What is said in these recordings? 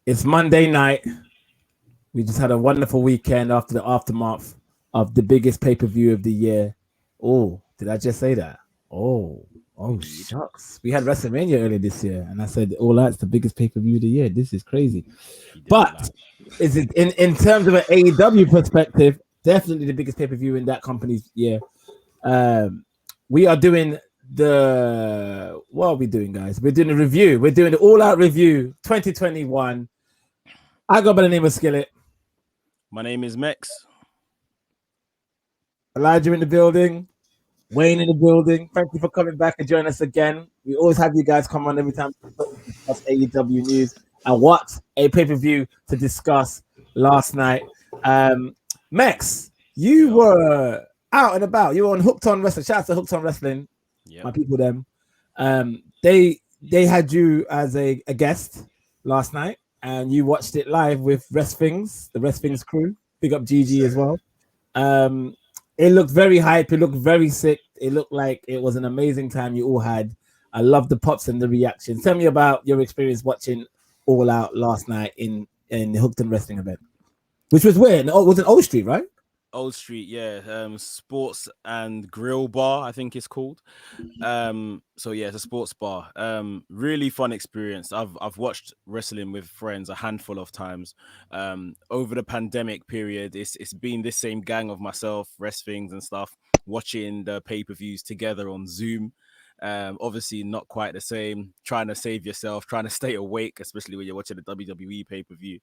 It's Monday night. We just had a wonderful weekend after the aftermath of the biggest pay-per-view of the year. Oh, did I just say that? Oh, Indeed. shucks. We had WrestleMania earlier this year, and I said, All Out's the biggest pay-per-view of the year. This is crazy. You didn't lie. But is it in terms of an AEW perspective, definitely the biggest pay-per-view in that company's year. Um, we are doing what are we doing, guys? We're doing a review. We're doing the All Out review 2021. I go by the name of Skillet. My name is Mex. Elijah in the building. Wayne in the building. Thank you for coming back and joining us again. We always have you guys come on every time we discuss AEW news and what a pay-per-view to discuss last night. Mex, you were out and about. You were on Hooked on Wrestling. Shout out to Hooked on Wrestling. Yep. My people, them. They had you as a guest last night, and you watched it live with Rest Things, the Rest Things crew. Big up GG as well. It looked very hype. It looked very sick. It looked like it was an amazing time you all had. I love the pops and the reactions. Tell me about your experience watching All Out last night in the Hooked on Wrestling event, which was where? It was in Old Street, right? Old Street, yeah. Sports and Grill Bar, I think it's called. So yeah, it's a sports bar. Really fun experience. I've watched wrestling with friends a handful of times. Over the pandemic period, it's been this same gang of myself, Rest Things and stuff, watching the pay-per-views together on Zoom. Obviously not quite the same. Trying to save yourself, trying to stay awake, especially when you're watching the WWE pay-per-view.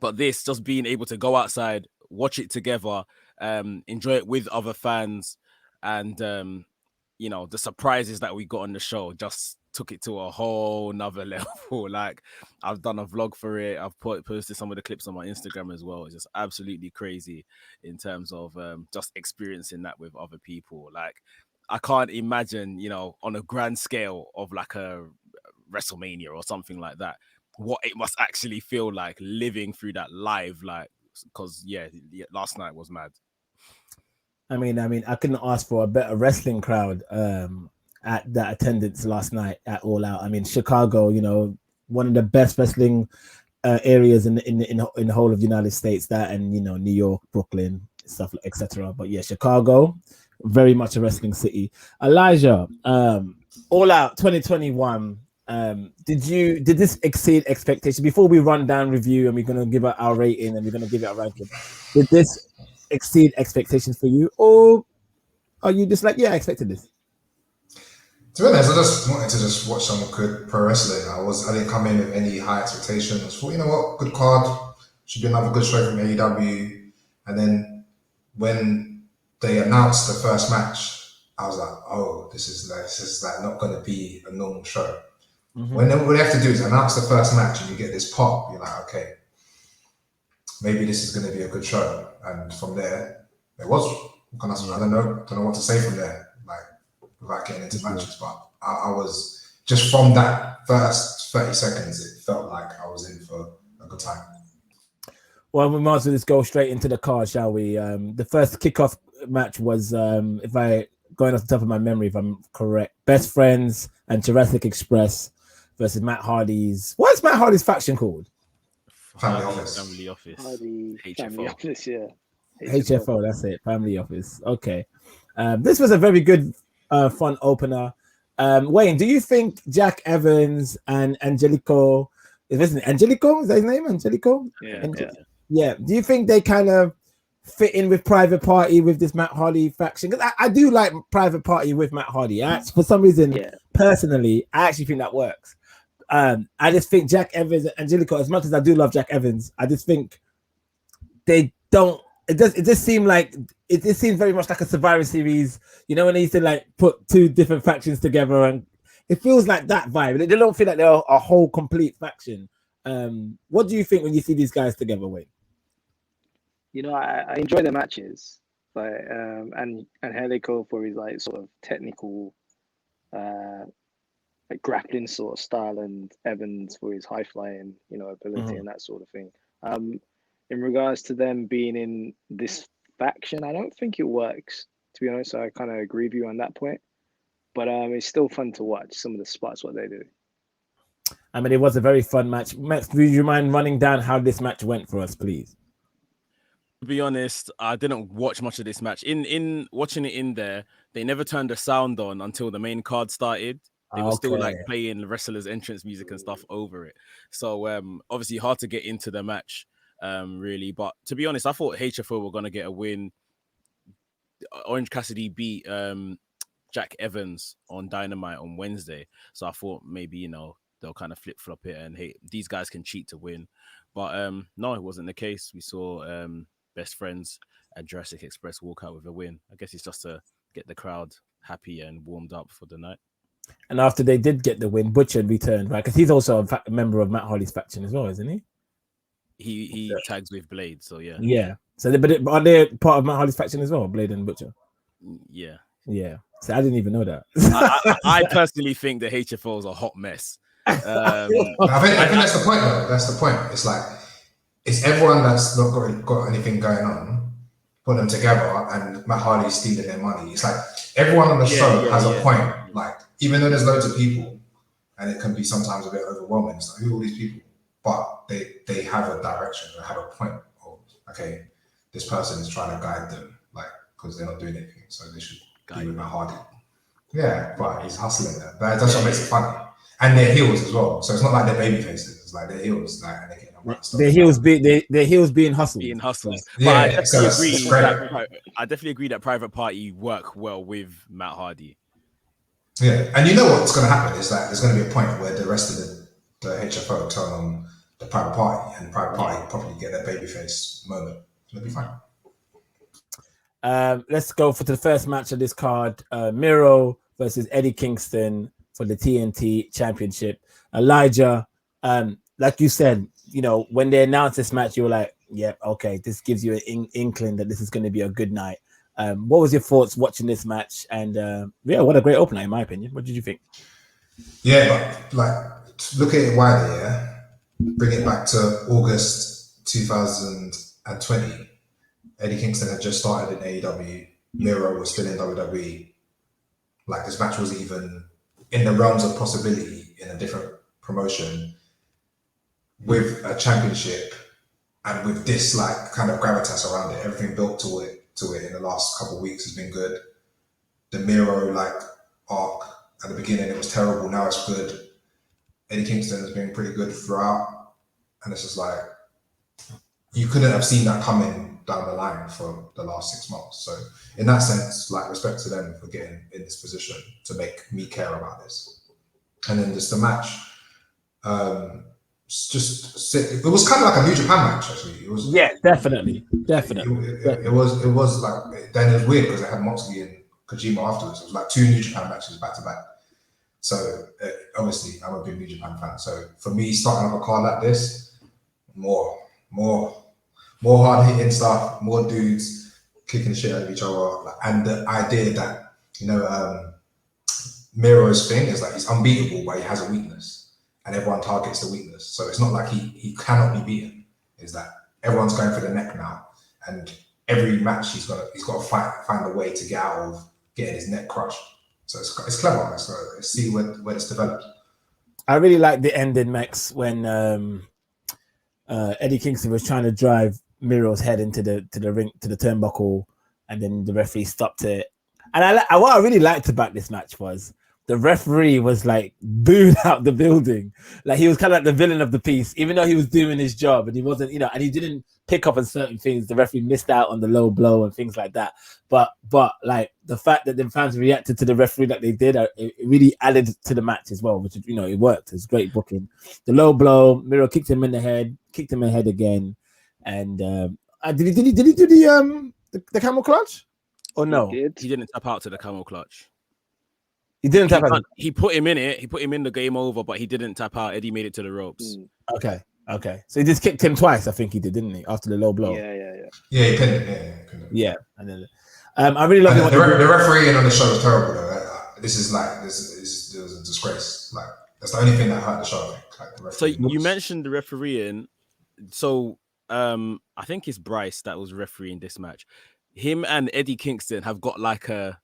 But this, just being able to go outside, watch it together, enjoy it with other fans, and the surprises that we got on the show just took it to a whole nother level. Like, I've done a vlog for it. I've posted some of the clips on my Instagram as well. It's just absolutely crazy in terms of just experiencing that with other people. Like, I can't imagine, on a grand scale of like a WrestleMania or something like that, what it must actually feel like living through that live, like, because last night was mad. I mean, I couldn't ask for a better wrestling crowd at that attendance last night at All Out. I mean, Chicago, one of the best wrestling areas in the whole of the United States. That and New York, Brooklyn, stuff, etc. But yeah, Chicago, very much a wrestling city. Elijah, All Out 2021. Did this exceed expectations? Before we run down review and we're gonna give it our rating and we're gonna give it a ranking, did this exceed expectations for you, or are you just like, I expected this? To be honest, I just wanted to watch some good pro wrestling. I didn't come in with any high expectations. I thought, you know what, good card, should be another good show from AEW. And then when they announced the first match, I was like, oh, this is like not going to be a normal show. Mm-hmm. When what they have to do is announce the first match and you get this pop, you're like, okay, maybe this is going to be a good show. And from there, it was. I don't know what to say from there, like, without getting into matches. But I was, just from that first 30 seconds, it felt like I was in for a good time. Well, we might as well just go straight into the card, shall we? The first kickoff match was, going off the top of my memory, if I'm correct, Best Friends and Jurassic Express versus Matt Hardy's. What is Matt Hardy's faction called? Family Office. Family Office, yeah. HFO, that's it. Family Office. Okay. This was a very good, fun opener. Wayne, do you think Jack Evans and Angelico, is that his name? Angelico? Yeah. Do you think they kind of fit in with Private Party with this Matt Hardy faction? Because I do like Private Party with Matt Hardy. For some reason, personally, I actually think that works. I just think Jack Evans and Angelico, as much as I do love Jack Evans, I just think they don't. It just seems very much like a Survivor Series. When they used to like put two different factions together, and it feels like that vibe. They don't feel like they're a whole complete faction. What do you think when you see these guys together, Wayne? I enjoy their matches, like and Angelico for his like sort of technical, like grappling sort of style, and Evans for his high flying, ability and that sort of thing. In regards to them being in this faction, I don't think it works, to be honest. So I kind of agree with you on that point. But it's still fun to watch some of the spots, what they do. I mean, it was a very fun match. Max, would you mind running down how this match went for us, please? To be honest, I didn't watch much of this match. In watching it in there, they never turned the sound on until the main card started. They were still like playing the wrestlers' entrance music and stuff over it. So obviously hard to get into the match, really. But to be honest, I thought HFO were gonna get a win. Orange Cassidy beat Jack Evans on Dynamite on Wednesday. So I thought maybe, they'll kind of flip-flop it and hey, these guys can cheat to win. But no, it wasn't the case. We saw Best Friends and Jurassic Express walk out with a win. I guess it's just to get the crowd happy and warmed up for the night. And after they did get the win, Butcher returned, right? Because he's also a member of Matt Hardy's faction as well, isn't he? He tags with Blade, so yeah. Yeah. So, but are they part of Matt Hardy's faction as well, Blade and Butcher? Yeah. Yeah. So I didn't even know that. I personally think the HFO is a hot mess. I think that's the point, though. That's the point. It's like it's everyone that's not got anything going on, put them together, and Matt Hardy's stealing their money. It's like everyone on the show has a point. Like even though there's loads of people, and it can be sometimes a bit overwhelming. It's like who are all these people? But they have a direction. They have a point. Of, okay, this person is trying to guide them, like because they're not doing anything, so they should be with Matt Hardy. Yeah, but he's hustling that. That's what makes it funny. And they're heels as well, so it's not like they're baby faces. It's like they're heels, like and they're getting all that stuff. Their heels being hustled. Being hustled. Yeah, I definitely agree that Private Party work well with Matt Hardy. Yeah, and you know what's going to happen is that there's going to be a point where the rest of the HFO turn on the Private Party, and Private Party probably get their babyface moment. It'll be fine. Let's go for the first match of this card: Miro versus Eddie Kingston for the TNT Championship. Elijah, like you said, when they announced this match, you were like, "Yep, okay, this gives you an inkling that this is going to be a good night." What was your thoughts watching this match? And what a great opener, in my opinion. What did you think? Yeah, but like look at it wider, yeah. Bring it back to August 2020. Eddie Kingston had just started in AEW. Miro was still in WWE. Like this match was even in the realms of possibility in a different promotion with a championship and with this like kind of gravitas around it. Everything built to it in the last couple of weeks has been good. The Miro like arc at the beginning, it was terrible. Now it's good. Eddie Kingston has been pretty good throughout. And it's just like, you couldn't have seen that coming down the line for the last 6 months. So in that sense, like respect to them for getting in this position to make me care about this. And then just the match, it was kind of like a New Japan match actually. It was definitely. It was like, then it was weird because they had Moxley and Kojima afterwards. It was like 2 New Japan matches back to back. So obviously I'm a big New Japan fan. So for me, starting off a card like this, more hard hitting stuff, more dudes kicking the shit out of each other, and the idea that Miro's thing is like he's unbeatable, but he has a weakness, and everyone targets the weakness. So it's not like he cannot be beaten. Is that everyone's going for the neck now, and every match he's got to find a way to get out of getting his neck crushed. So it's clever. Let's see where it's developed. I really like the ending, Max, when Eddie Kingston was trying to drive Miro's head into the ring, to the turnbuckle, and then the referee stopped it. And what I really liked about this match was the referee was like booed out the building. Like he was kind of like the villain of the piece, even though he was doing his job and he wasn't, and he didn't pick up on certain things. The referee missed out on the low blow and things like that. But like the fact that the fans reacted to the referee like they did, it really added to the match as well, which, it worked. It was great booking. The low blow, Miro kicked him in the head again. And did he do the camel clutch? Or no? He didn't tap out to the camel clutch. He didn't tap out. He put him in it. He put him in the game over, but he didn't tap out. Eddie made it to the ropes. Okay. So he just kicked him twice, I think he did, didn't he? After the low blow. Yeah, he pinned it. Yeah. And then I really love the refereeing on the show was terrible though. This was a disgrace. Like that's the only thing that hurt the show. Like, so you mentioned the refereeing. So I think it's Bryce that was refereeing this match. Him and Eddie Kingston have got like a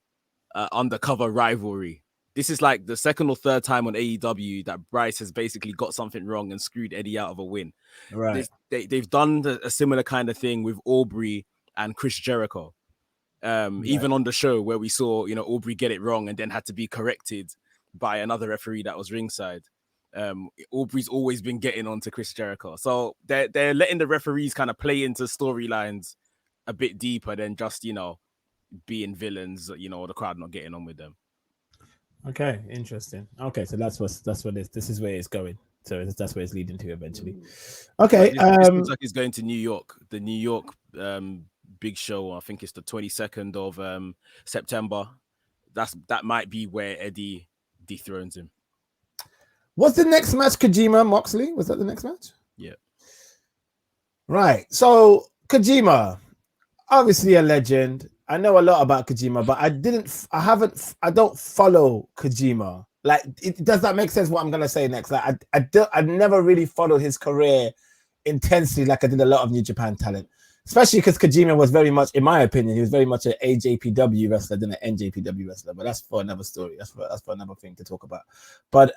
undercover rivalry. this is like the second or third time on AEW that Bryce has basically got something wrong and screwed Eddie out of a win. Right. They've done a similar kind of thing with Aubrey and Chris Jericho. Even on the show where we saw, Aubrey get it wrong and then had to be corrected by another referee that was ringside. Aubrey's always been getting on to Chris Jericho. So they're letting the referees kind of play into storylines a bit deeper than just, being villains, or the crowd not getting on with them. Okay, interesting. Okay, so that's what this is where it's going. So that's where it's leading to eventually. Okay. This looks like it's going to New York. The New York big show, I think it's the 22nd of September. That might be where Eddie dethrones him. What's the next match? Kojima Moxley? Was that the next match? Yeah. Right. So Kojima, obviously a legend. I know a lot about Kojima, but I don't follow Kojima. Like, does that make sense what I'm gonna say next? Like, I never really followed his career intensely like I did a lot of New Japan talent. Especially because Kojima was very much, in my opinion, he was very much an AJPW wrestler than an NJPW wrestler. But that's for another story. That's for another thing to talk about. But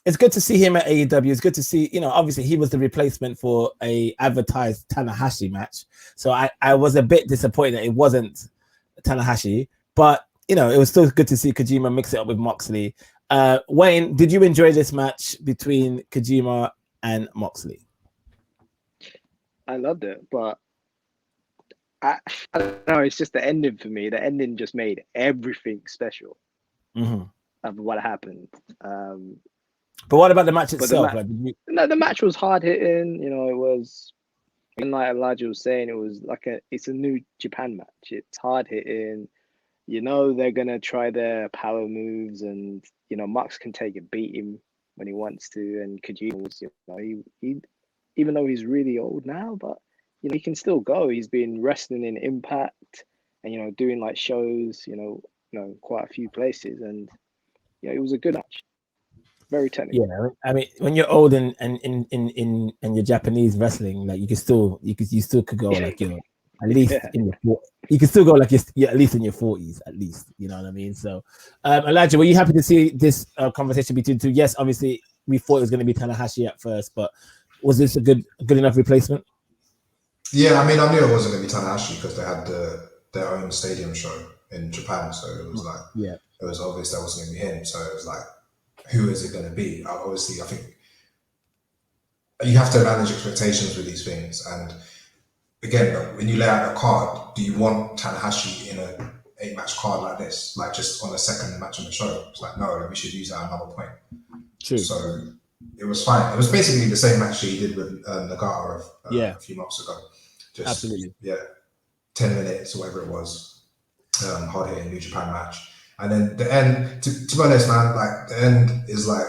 it's good to see him at AEW. It's good to see, obviously he was the replacement for a advertised Tanahashi match. So I was a bit disappointed that it wasn't Tanahashi. But, it was still good to see Kojima mix it up with Moxley. Wayne, did you enjoy this match between Kojima and Moxley? I loved it, but I don't know. It's just the ending for me. The ending just made everything special of what happened. But what about the match itself? The match was hard hitting. It was, like Elijah was saying, it's a New Japan match. It's hard hitting. They're gonna try their power moves, and Mox can take a beating when he wants to, and Kojima was, he even though he's really old now, but he can still go. He's been wrestling in Impact and doing like shows, quite a few places, and it was a good match. Very technical. Yeah, I mean, when you're old and you're Japanese wrestling, like you still could go like at least in your you can still go like you're at least in your 40s, at least. You know what I mean? So, Elijah, were you happy to see this conversation between two? Yes, obviously we thought it was going to be Tanahashi at first, but was this a good enough replacement? Yeah, I mean, I knew it wasn't going to be Tanahashi because they had their own stadium show in Japan, so it was like, it was obvious that wasn't going to be him. So it was like, who is it going to be? Obviously, I think you have to manage expectations with these things. And again, when you lay out a card, do you want Tanahashi in a 8-match card like this, like just on the second match on the show? It's like, no, we should use that at another point. True. So it was fine. It was basically the same match he did with Nagata a few months ago. Just, absolutely. Yeah, 10 minutes or whatever it was. Hard hitting New Japan match. And then the end, to be honest, man, like the end is like,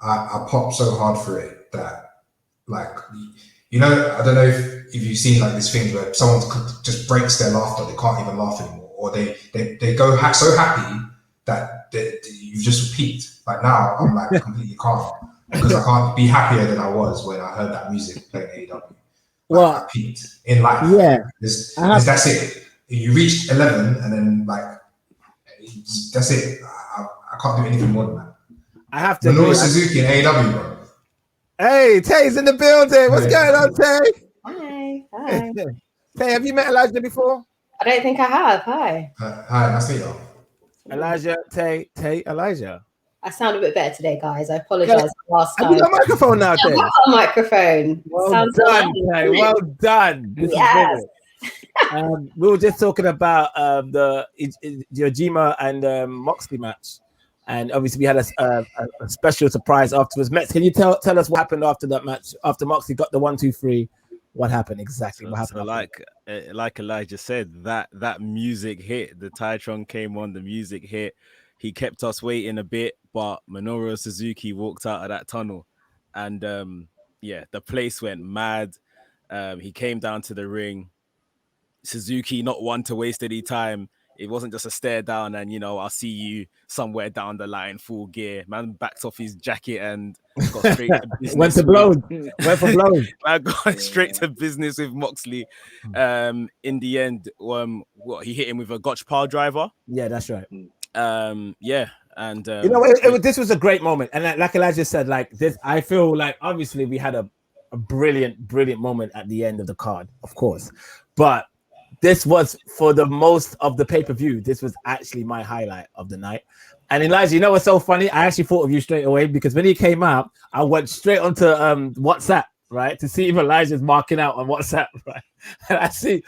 I popped so hard for it that, like, I don't know if you've seen like these things where someone just breaks their laughter, they can't even laugh anymore, or they go so happy that you just repeat. Like now, I'm like completely calm because I can't be happier than I was when I heard that music playing AEW. Well, I peaked in life. Yeah, that's it. You reach 11, and then like that's it. I can't do anything more than that. I have to. Minoru Suzuki in AEW, bro. Hey, Tay's in the building. What's going on, Tay? Hi. Tay, have you met Elijah before? I don't think I have. Hi. Hi, nice to meet you. Elijah, Tay, Elijah. I sound a bit better today, guys. I apologize for last time. Have you got a microphone now, Tay? I've got a microphone. Well done, Tay. Well done. Yes. We were just talking about the Yojima and Moxley match, and obviously we had a special surprise afterwards. Metz, can you tell us what happened after that match? After Moxley got the 1-2-3, what happened exactly? What happened? So like Elijah said, that music hit. The Titron came on. The music hit. He kept us waiting a bit, but Minoru Suzuki walked out of that tunnel, and the place went mad. He came down to the ring. Suzuki, not one to waste any time. It wasn't just a stare down and, I'll see you somewhere down the line, full gear. Man backed off his jacket and got straight to business. Went for blows. Man got straight to business with Moxley. In the end, he hit him with a Gotch pile driver. Yeah, that's right. Yeah, and You know, this was a great moment, and like Elijah said, like this, I feel like obviously we had a brilliant moment at the end of the card, of course, but this was for the most of the pay-per-view. This was actually my highlight of the night. And Elijah, you know what's so funny? I actually thought of you straight away because when he came out, I went straight onto WhatsApp, right, to see if Elijah's marking out on WhatsApp, right? And I see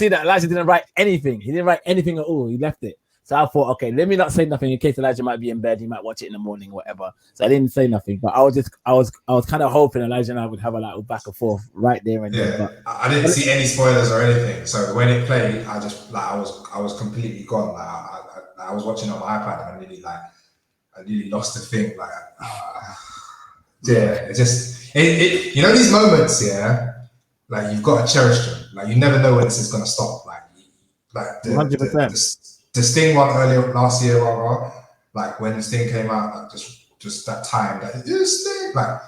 that Elijah didn't write anything. He didn't write anything at all. He left it. So I thought, okay, let me not say nothing in case Elijah might be in bed. He might watch it in the morning, whatever. So I didn't say nothing, but I was kind of hoping Elijah and I would have a like back and forth right there and then. But I didn't see any spoilers or anything. So when it played, I just like I was completely gone. Like I was watching on my iPad and I nearly lost the thing. Like yeah, it just you know these moments, yeah. Like you've got to cherish them. Like you never know when this is gonna stop. Like the 100%. The Sting one earlier last year, like when Sting came out, like just that time that Sting, like,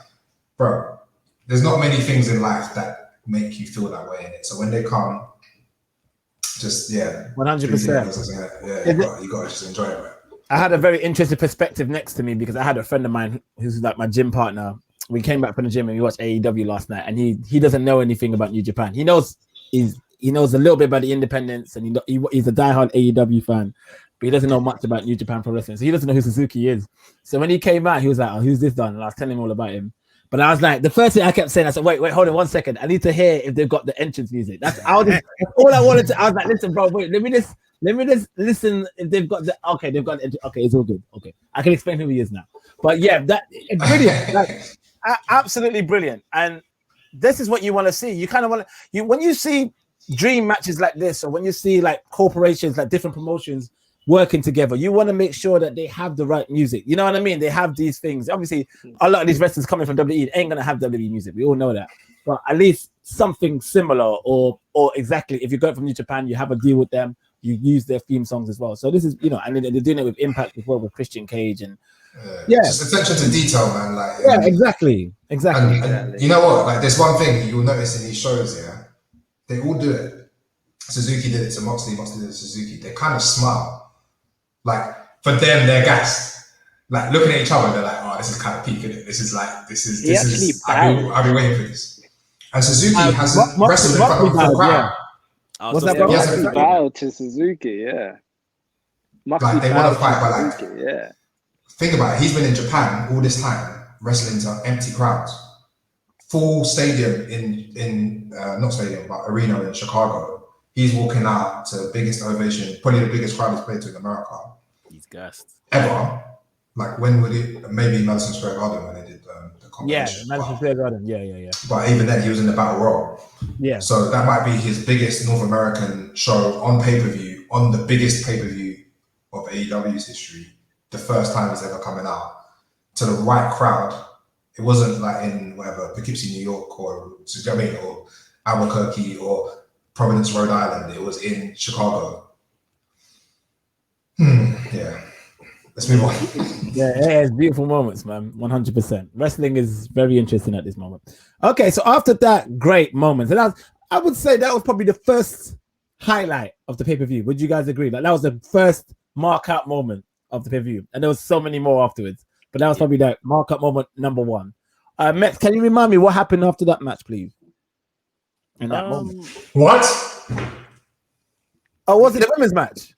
bro, there's not many things in life that make you feel that way in it. So when they come, just 100%. Yeah, you got to just enjoy it. Right? I had a very interesting perspective next to me because I had a friend of mine who's like my gym partner. We came back from the gym and we watched AEW last night, and he doesn't know anything about New Japan. He knows a little bit about the independents, and he's a diehard AEW fan, but he doesn't know much about New Japan Pro Wrestling. So he doesn't know who Suzuki is. So when he came out, he was like, "Oh, who's this done?" And I was telling him all about him. But I was like, the first thing I kept saying, I said, "Wait, hold on 1 second. I need to hear if they've got the entrance music." That's all I wanted to. I was like, "Listen, bro, wait, let me just listen if they've got the okay, they've got the okay, it's all good. Okay, I can explain who he is now." But yeah, that brilliant, like, absolutely brilliant. And this is what you want to see. You kind of want to when you see dream matches like this, or when you see like corporations, like different promotions working together, you want to make sure that they have the right music. You know what I mean? They have these things. Obviously, a lot of these wrestlers coming from WWE ain't gonna have WWE music. We all know that, but at least something similar, or exactly. If you go from New Japan, you have a deal with them. You use their theme songs as well. So this is, and they're doing it with Impact as well with Christian Cage and just attention to detail, man. Like exactly. And you know what? Like there's one thing you'll notice in these shows, they all do it. Suzuki did it to Moxley did it to Suzuki. They kind of smile. Like, for them, they're gassed. Like, looking at each other, they're like, oh, this is kind of peak, isn't it? This is, I've been waiting for this. And Suzuki hasn't wrestled in front of a full crowd. What's that, bro? He bowed to Suzuki, Like, they want to fight, but like, Suzuki, think about it. He's been in Japan all this time, wrestling to empty crowds. Full stadium not stadium, but arena in Chicago. He's walking out to biggest ovation, probably the biggest crowd he's played to in America. He's gassed. Ever. Like when would it? Maybe Madison Square Garden when they did the competition. Yeah, Madison Square Garden. Yeah. But even then, he was in the Battle Royal. Yeah. So that might be his biggest North American show on pay-per-view, on the biggest pay-per-view of AEW's history. The first time he's ever coming out to the right crowd. It wasn't like in whatever Poughkeepsie, New York, or Albuquerque, or Providence, Rhode Island. It was in Chicago. Yeah. Let's move on. Yeah, it's beautiful moments, man. 100%. Wrestling is very interesting at this moment. Okay, so after that great moment, and I would say that was probably the first highlight of the pay-per-view. Would you guys agree? Like that was the first mark-out moment of the pay-per-view, and there was so many more afterwards. But that was probably that mark-up moment number one. Mex, can you remind me what happened after that match, please? In that moment. What? Oh, was it the women's match?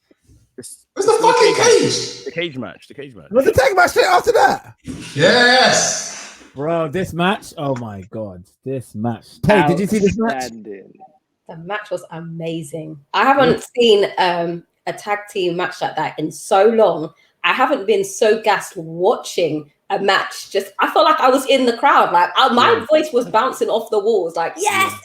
It's the fucking cage. The cage match. Was the tag match straight after that? Yes. Bro, this match. Oh my god, this match. Hey, did you see this match? The match was amazing. I haven't seen a tag team match like that in so long. I haven't been so gassed watching a match. I felt like I was in the crowd. Like my voice was bouncing off the walls. Like yes.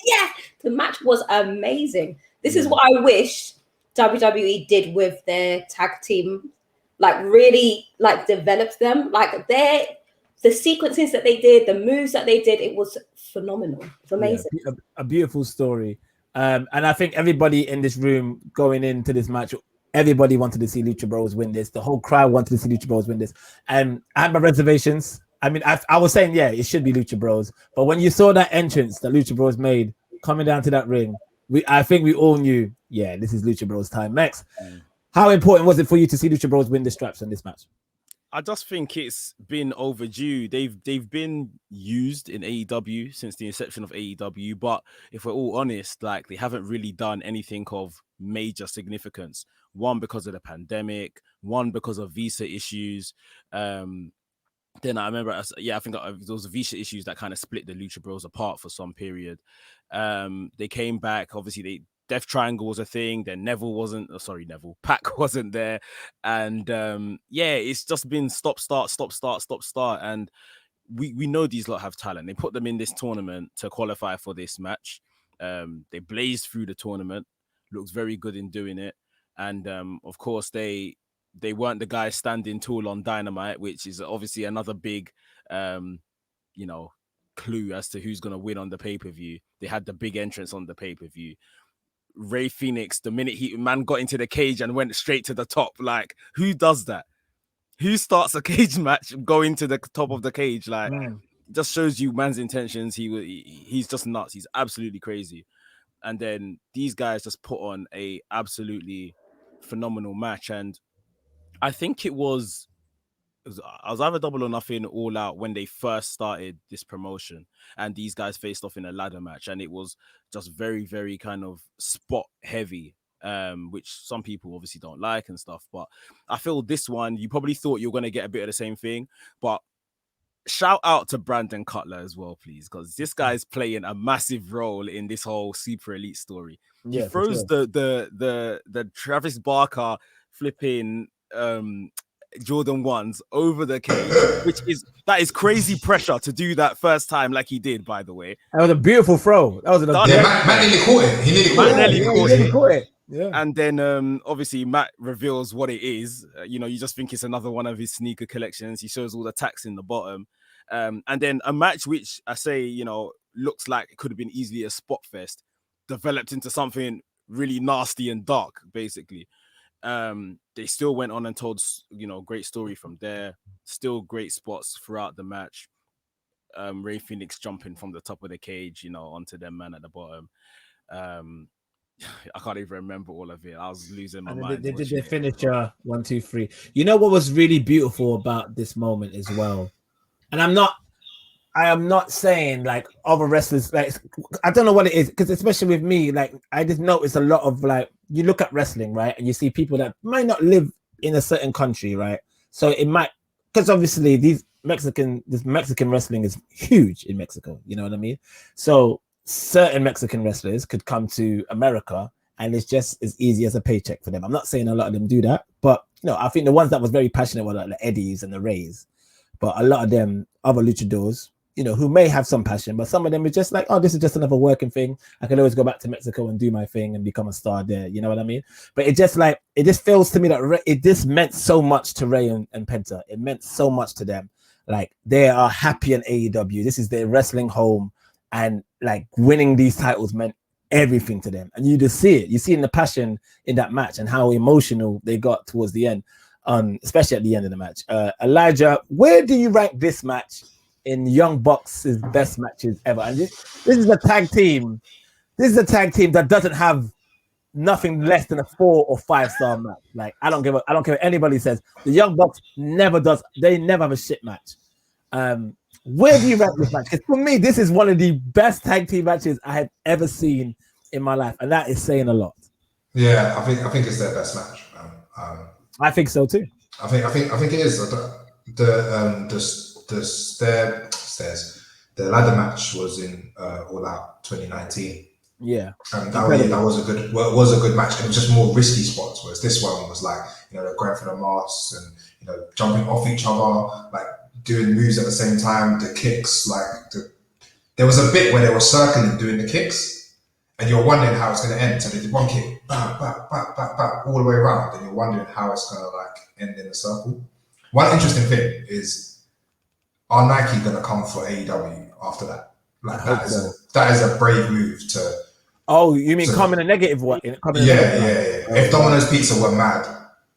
The match was amazing. This is what I wish WWE did with their tag team. Like really, like developed them. Like the sequences that they did, the moves that they did, it was phenomenal. It's amazing. Yeah, a beautiful story. And I think everybody in this room going into this match, everybody wanted to see Lucha Bros win this. The whole crowd wanted to see Lucha Bros win this. And I had my reservations. I mean, I was saying, yeah, it should be Lucha Bros. But when you saw that entrance that Lucha Bros made coming down to that ring, I think we all knew, yeah, this is Lucha Bros time. Max, How important was it for you to see Lucha Bros win the straps in this match? I just think it's been overdue. They've been used in AEW since the inception of AEW, but if we're all honest, like they haven't really done anything of major significance. One, because of the pandemic, one because of visa issues. Then I remember, I think those visa issues that kind of split the Lucha Bros apart for some period. They came back, obviously Death Triangle was a thing, then Pac wasn't there. And it's just been stop, start. And we know these lot have talent. They put them in this tournament to qualify for this match. They blazed through the tournament, looks very good in doing it. And of course, they weren't the guys standing tall on Dynamite, which is obviously another big, clue as to who's going to win on the pay-per-view. They had the big entrance on the pay-per-view. Ray Phoenix, the minute man got into the cage and went straight to the top, like, who does that? Who starts a cage match going to the top of the cage? Like, just shows you man's intentions. He's just nuts. He's absolutely crazy. And then these guys just put on a absolutely phenomenal match. And I think it was either Double or Nothing All Out when they first started this promotion, and these guys faced off in a ladder match, and it was just very, very kind of spot heavy, which some people obviously don't like and stuff. But I feel this one, you probably thought you were going to get a bit of the same thing, but shout out to Brandon Cutler as well, please, because this guy's playing a massive role in this whole Super Elite story. He throws the Travis Barker flipping Jordan 1s over the cage, that is crazy pressure to do that first time, like he did, by the way. That was a beautiful throw. That was Matt nearly caught it. He nearly caught it. Yeah. And then obviously Matt reveals what it is. You just think it's another one of his sneaker collections. He shows all the tax in the bottom. And then a match which I say, looks like it could have been easily a spot fest, developed into something really nasty and dark, basically. They still went on and told, great story from there. Still great spots throughout the match. Ray Phoenix jumping from the top of the cage, onto them man at the bottom. I can't even remember all of it. I was losing my mind. They did their finisher 1, 2, 3. You know what was really beautiful about this moment as well? And I am not saying like other wrestlers, like I don't know what it is, because especially with me, like I just notice a lot of like, you look at wrestling, right, and you see people that might not live in a certain country, right? So it might, because obviously this Mexican wrestling is huge in Mexico, you know what I mean? So certain Mexican wrestlers could come to America and it's just as easy as a paycheck for them. I'm not saying a lot of them do that, but I think the ones that was very passionate were like the Eddies and the Rays. But a lot of them, other luchadors, who may have some passion, but some of them are just like, oh, this is just another working thing. I can always go back to Mexico and do my thing and become a star there. You know what I mean? But it just feels to me that it just meant so much to Ray and Penta. It meant so much to them. Like, they are happy in AEW. This is their wrestling home. And like winning these titles meant everything to them. And you just see it. You see in the passion in that match and how emotional they got towards the end, especially at the end of the match. Elijah, where do you rank this match in Young Bucks' best matches ever? And this is a tag team. This is a tag team that doesn't have nothing less than a 4 or 5 star match. Like, I don't care what anybody says. The Young Bucks never have a shit match. Where do you rank this match? Because for me, this is one of the best tag team matches I have ever seen in my life, and that is saying a lot. Yeah, I think it's their best match. I think so too. I think it is. The ladder match was in All Out 2019. Yeah, and that was a good match. It was just more risky spots, whereas this one was like, they're going for the masks and jumping off each other, like doing moves at the same time. The kicks, there was a bit where they were circling doing the kicks, and you're wondering how it's going to end. So they did one kick, back, all the way around, and you're wondering how it's going to end in a circle. One interesting thing is, are Nike going to come for AEW after that? That is a brave move to. Oh, you mean come in a negative way? Yeah. If Domino's Pizza were mad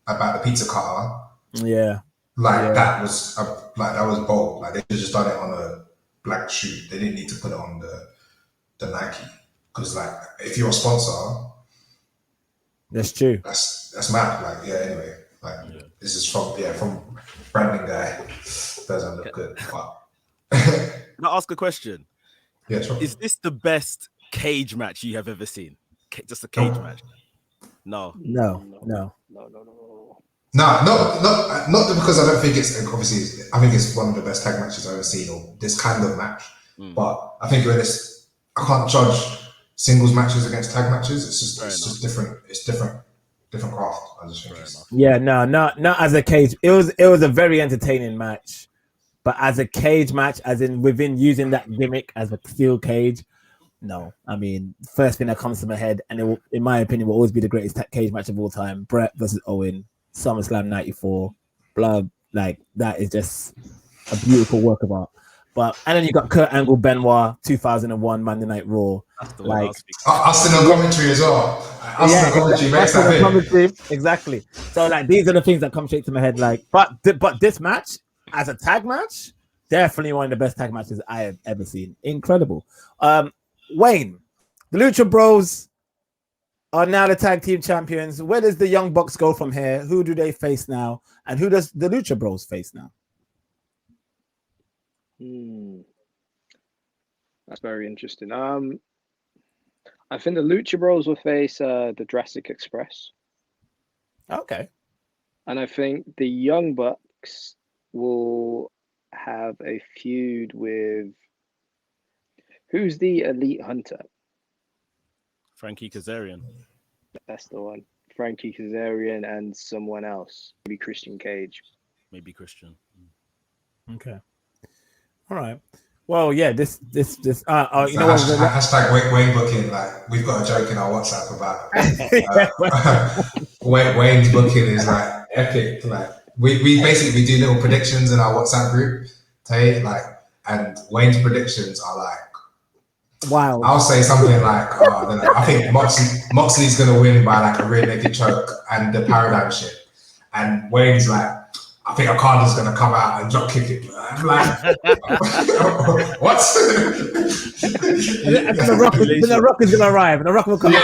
about the pizza cutter, that was bold. Like, they should just done it on a black shoe. They didn't need to put it on the Nike, because if you're a sponsor, That's true. That's mad. Like, yeah. Anyway, like this is from branding guy. Doesn't look good. But Can I ask a question? yeah, sure. Is this the best cage match you have ever seen? Just a cage match? No. No. No, not because I don't think it's obviously. I think it's one of the best tag matches I've ever seen, or this kind of match. But I think I can't judge singles matches against tag matches. It's just different. It's different craft. I just think. Yeah, no, not as a cage. It was a very entertaining match, but as a cage match, as in within using that gimmick as a steel cage. No, I mean, first thing that comes to my head, and it will, in my opinion, will always be the greatest cage match of all time: Brett versus Owen, SummerSlam '94. Blood, like that is just a beautiful work of art. And then you got Kurt Angle, Benoit, 2001 Monday Night Raw. Like Austin on commentary as well. Austin commentary makes that exactly. So like these are the things that come straight to my head. Like, but this match as a tag match, definitely one of the best tag matches I have ever seen. Incredible. Wayne, the Lucha Bros are now the tag team champions. Where does the Young Bucks go from here? Who do they face now? And who does the Lucha Bros face now? That's very interesting. I think the Lucha Bros will face the Jurassic Express. Okay. And I think the Young Bucks will have a feud with who's the Elite Hunter? Frankie Kazarian. That's the one. Frankie Kazarian and someone else. Maybe Christian Cage. Maybe Christian. Okay. All right. Well, yeah, this you know what? Hashtag Wayne booking. Like, we've got a joke in our WhatsApp about Wayne's booking is like epic. Like, we basically do little predictions in our WhatsApp group, and Wayne's predictions are like, wow. I'll say something like, I think Moxley's gonna win by like a rear naked choke and the paradigm shift, and Wayne's like, I think Okada's gonna come out and drop kick it. I'm like, what? The Rock is gonna arrive, and the Rock will come.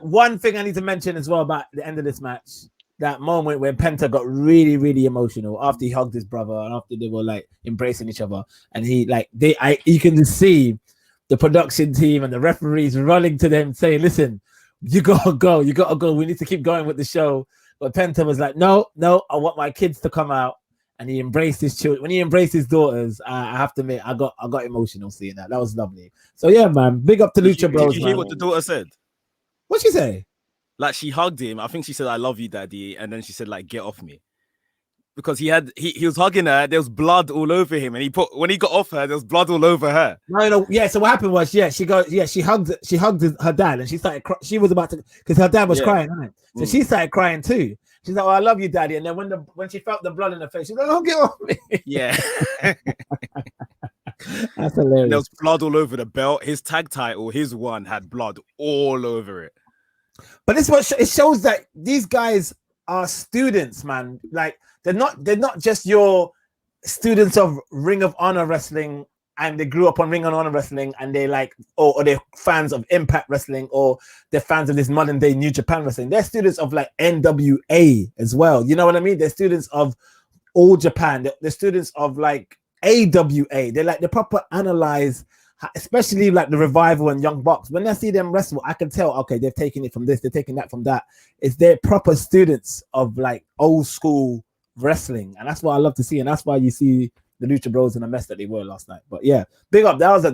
One thing I need to mention as well about the end of this match, that moment when Penta got really, really emotional after he hugged his brother and after they were like embracing each other, and you can just see the production team and the referees running to them saying, "Listen, you gotta go. We need to keep going with the show." But Penta was like, no, I want my kids to come out. And he embraced his children. When he embraced his daughters, I have to admit, I got emotional seeing that. That was lovely. So yeah, man, big up to Lucha Bros. Did you hear what the daughter said? What'd she say? Like, she hugged him. I think she said, "I love you, Daddy," and then she said, like, "Get off me," because he was hugging her. There was blood all over him, and when he got off her, there was blood all over her. No. Yeah. So what happened was, she hugged her dad, and she started. She was about to, because her dad was crying, right? So she started crying too. She's like, "Oh, I love you, Daddy." And then when she felt the blood in her face, she's like, "Oh, get off me!" Yeah. That's hilarious. There was blood all over the belt. His tag title, his one, had blood all over it. But this what it shows, that these guys are students, man. Like, they're not just your students of Ring of Honor wrestling, and they grew up on Ring of Honor wrestling, and they like, or they're fans of Impact Wrestling, or they're fans of this modern day New Japan Wrestling. They're students of like NWA as well. You know what I mean? They're students of All Japan. They're students of like AWA. They proper analyze, especially like the Revival and Young Bucks. When I see them wrestle, I can tell, okay, they've taken it from this, they're taking that from that. They're proper students of like old school wrestling, and that's what I love to see, and that's why you see the Lucha Bros in the mess that they were last night. But yeah, big up. That was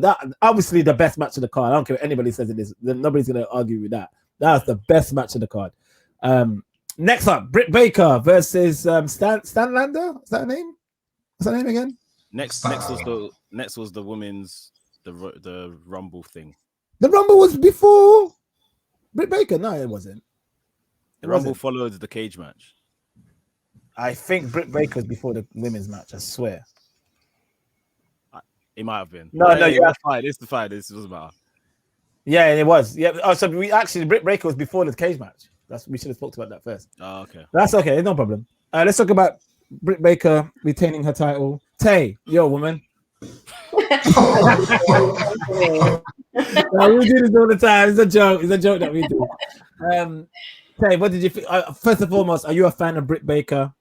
obviously the best match of the card. I don't care what anybody says it is. Nobody's gonna argue with that. That was the best match of the card. Next up, Britt Baker versus Stan Lander. Is that her name? What's her name again? Next was the women's the Rumble thing. The Rumble was before Britt Baker. No, it wasn't. The Rumble followed the cage match. I think Britt Baker was before the women's match. I swear. It might have been. No, you're fine. It's the fight. This doesn't matter. Yeah, it was. Yeah. Oh, so Britt Baker was before the cage match. We should have talked about that first. Oh, okay. That's okay. No problem. Let's talk about Britt Baker retaining her title. Tay, yo, woman, No, we do this all the time. It's a joke. It's a joke that we do. Tay, what did you think? First and foremost, are you a fan of Britt Baker?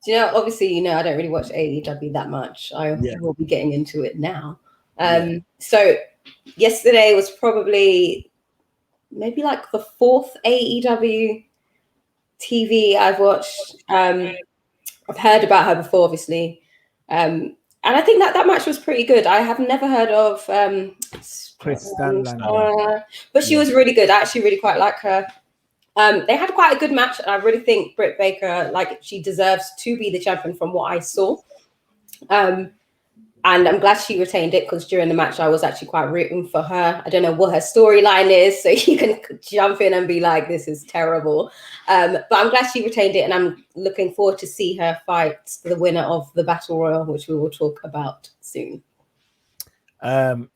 Do you know, obviously, you know, I don't really watch AEW that much. I will be getting into it now. So yesterday was probably maybe like the fourth AEW TV I've watched. I've heard about her before, obviously. And I think that match was pretty good. I have never heard of Chris Stanlander. But she was really good. I actually really quite like her. They had quite a good match. And I really think Britt Baker, like, she deserves to be the champion from what I saw. And I'm glad she retained it because during the match, I was actually quite rooting for her. I don't know what her storyline is, so you can jump in and be like, this is terrible. But I'm glad she retained it, and I'm looking forward to see her fight the winner of the Battle Royal, which we will talk about soon.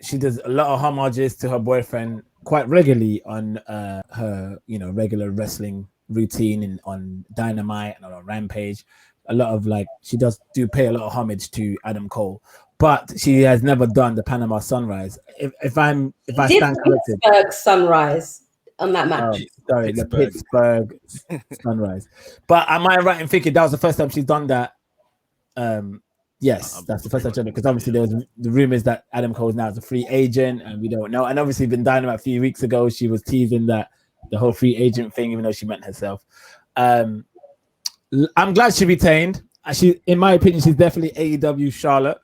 She does a lot of homages to her boyfriend quite regularly on her, regular wrestling routine and on Dynamite and on Rampage. A lot of she does pay a lot of homage to Adam Cole, but she has never done the Panama Sunrise. If I stand corrected, Pittsburgh Sunrise on that match. The Pittsburgh Sunrise. But am I right in thinking that was the first time she's done that? Yes, that's the first time, because obviously there was the rumors that Adam Cole now is a free agent, and we don't know. And obviously, been Dynamite a few weeks ago, she was teasing that the whole free agent thing, even though she meant herself. I'm glad she retained. She, in my opinion, she's definitely AEW Charlotte,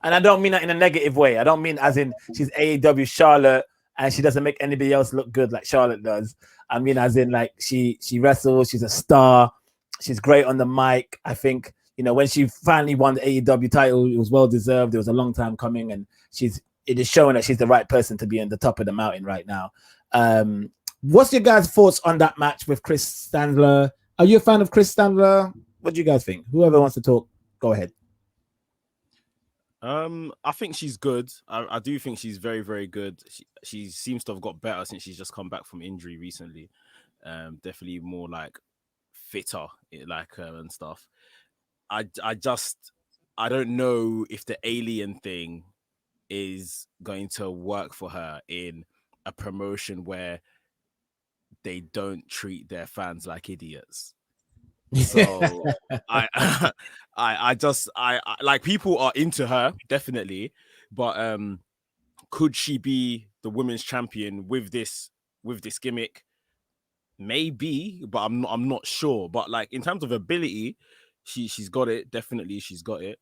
and I don't mean that in a negative way. I don't mean as in she's AEW Charlotte and she doesn't make anybody else look good like Charlotte does. I mean as in she wrestles, she's a star, she's great on the mic. I think when she finally won the AEW title, it was well deserved. It was a long time coming, and it is showing that she's the right person to be on the top of the mountain right now. What's your guys' thoughts on that match with Chris Standler? Are you a fan of Chris Standler? What do you guys think? Whoever wants to talk, go ahead. I think she's good. I do think she's very, very good. She seems to have got better since she's just come back from injury recently. Definitely more fitter, and stuff. I don't know if the alien thing is going to work for her in a promotion where they don't treat their fans like idiots. So I people are into her definitely, but could she be the women's champion with this gimmick? Maybe, but I'm not sure. But in terms of ability, she's got it. Definitely, she's got it.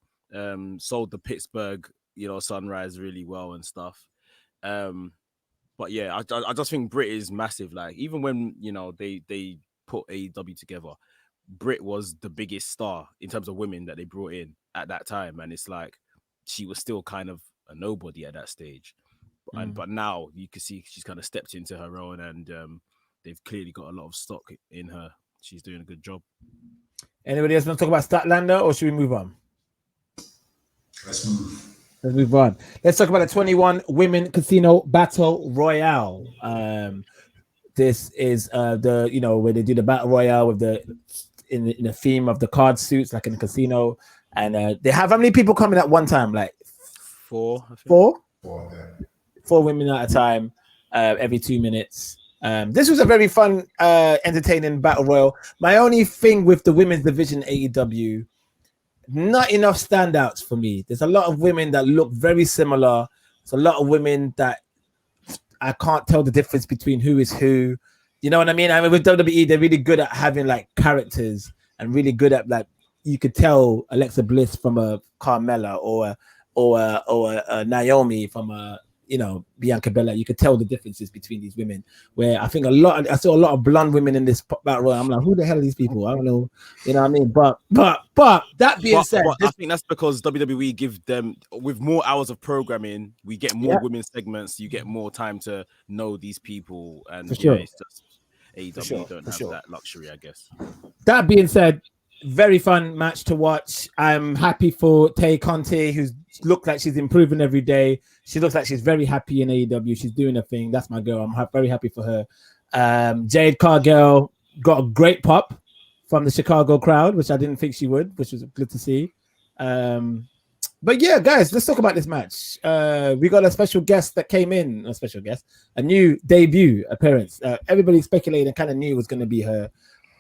Sold the Pittsburgh Sunrise really well and stuff. But yeah, I just think Britt is massive. Even when they put AEW together, Britt was the biggest star in terms of women that they brought in at that time, and it's she was still kind of a nobody at that stage. But now you can see she's kind of stepped into her own, and they've clearly got a lot of stock in her. She's doing a good job. Anybody else want to talk about Statlander, or should we move on? Let's move on. Let's talk about the 21 Women Casino Battle Royale. This is where they do the Battle Royale with in the theme of the card suits, like in the casino, and they have how many people coming at one time? Four. I think. Four? Yeah. 4 women at a time, every 2 minutes. This was a very fun, entertaining battle royal. My only thing with the women's division AEW, not enough standouts for me. There's a lot of women that look very similar. There's a lot of women that I can't tell the difference between who is who. You know what I mean? I mean, with WWE, they're really good at having characters, and really good at you could tell Alexa Bliss from a Carmella or a Naomi from a Bianca Belair. You could tell the differences between these women. Where I think I saw a lot of blonde women in this battle royal. I'm like, who the hell are these people? I don't know. You know what I mean? But that being said, I think that's because WWE give them, with more hours of programming, we get more women's segments. You get more time to know these people, and it's just AEW don't have that luxury, I guess. That being said, very fun match to watch. I'm happy for Tay Conti, who's looked like she's improving every day. She looks like she's very happy in AEW. She's doing her thing. That's my girl. I'm very happy for her. Jade Cargill got a great pop from the Chicago crowd, which I didn't think she would, which was good to see. But yeah, guys, let's talk about this match. We got a special guest that came in, a new debut appearance. Everybody speculated and kind of knew it was going to be her.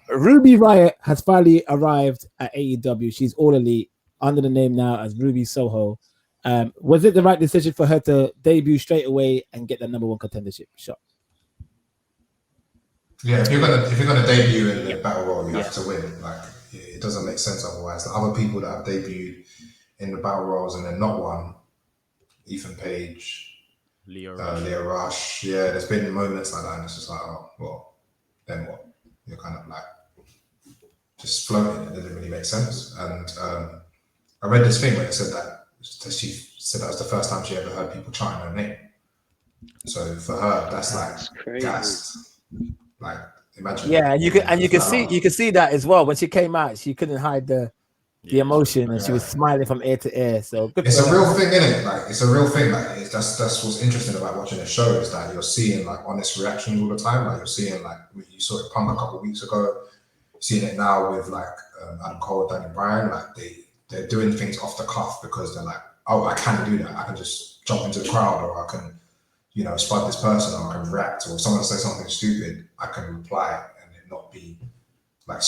Ruby Riot has finally arrived at AEW. She's All Elite under the name now as Ruby Soho. Was it the right decision for her to debut straight away and get the number one contendership shot? Yeah, if you're gonna debut in the battle royal, you have to win. Like, it doesn't make sense otherwise. The other people that have debuted in the battle royals and then not won, Ethan Page, Leo Rush. Yeah, there's been moments like that, and it's just like, oh, well, then what? You're kind of like just floating. It doesn't really make sense. And I read this thing where it said that she said that was the first time she ever heard people chanting her name. So for her, that's like crazy. Gassed. Like, imagine. Yeah, and you can see that as well. When she came out, she couldn't hide the emotion, and she was smiling from ear to ear. So it's a real thing, isn't it? Like, it's a real thing. Like, that's what's interesting about watching the show, is that you're seeing like honest reactions all the time. Like, you're seeing, like, you saw it Punk a couple of weeks ago, seeing it now with like Adam Cole, Daniel Bryan. Like, they're doing things off the cuff because they're like, oh, I can do that. I can just jump into the crowd, or I can, spud this person, or I can react, or if someone says something stupid, I can reply and it not be like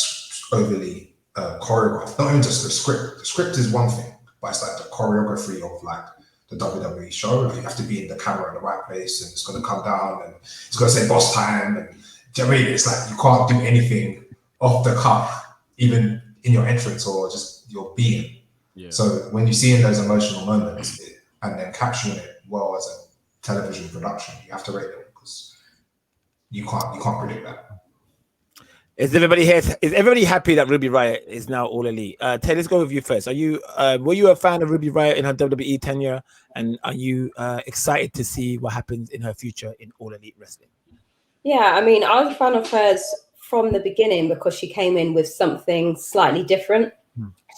overly choreographed. Not even just the script. The script is one thing, but it's like the choreography of like the WWE show. Like, you have to be in the camera in the right place, and it's going to come down, and it's going to say boss time. And do you know what I mean? It's like you can't do anything off the cuff, even in your entrance or just your being. Yeah. So when you see in those emotional moments and then capturing it well as a television production, you have to rate them, because you can't predict that. Is everybody happy that Ruby Riot is now All Elite? Ted, let's go with you first. Are you were you a fan of Ruby Riot in her WWE tenure, and are you excited to see what happens in her future in All Elite Wrestling? Yeah, I mean, I was a fan of hers from the beginning because she came in with something slightly different.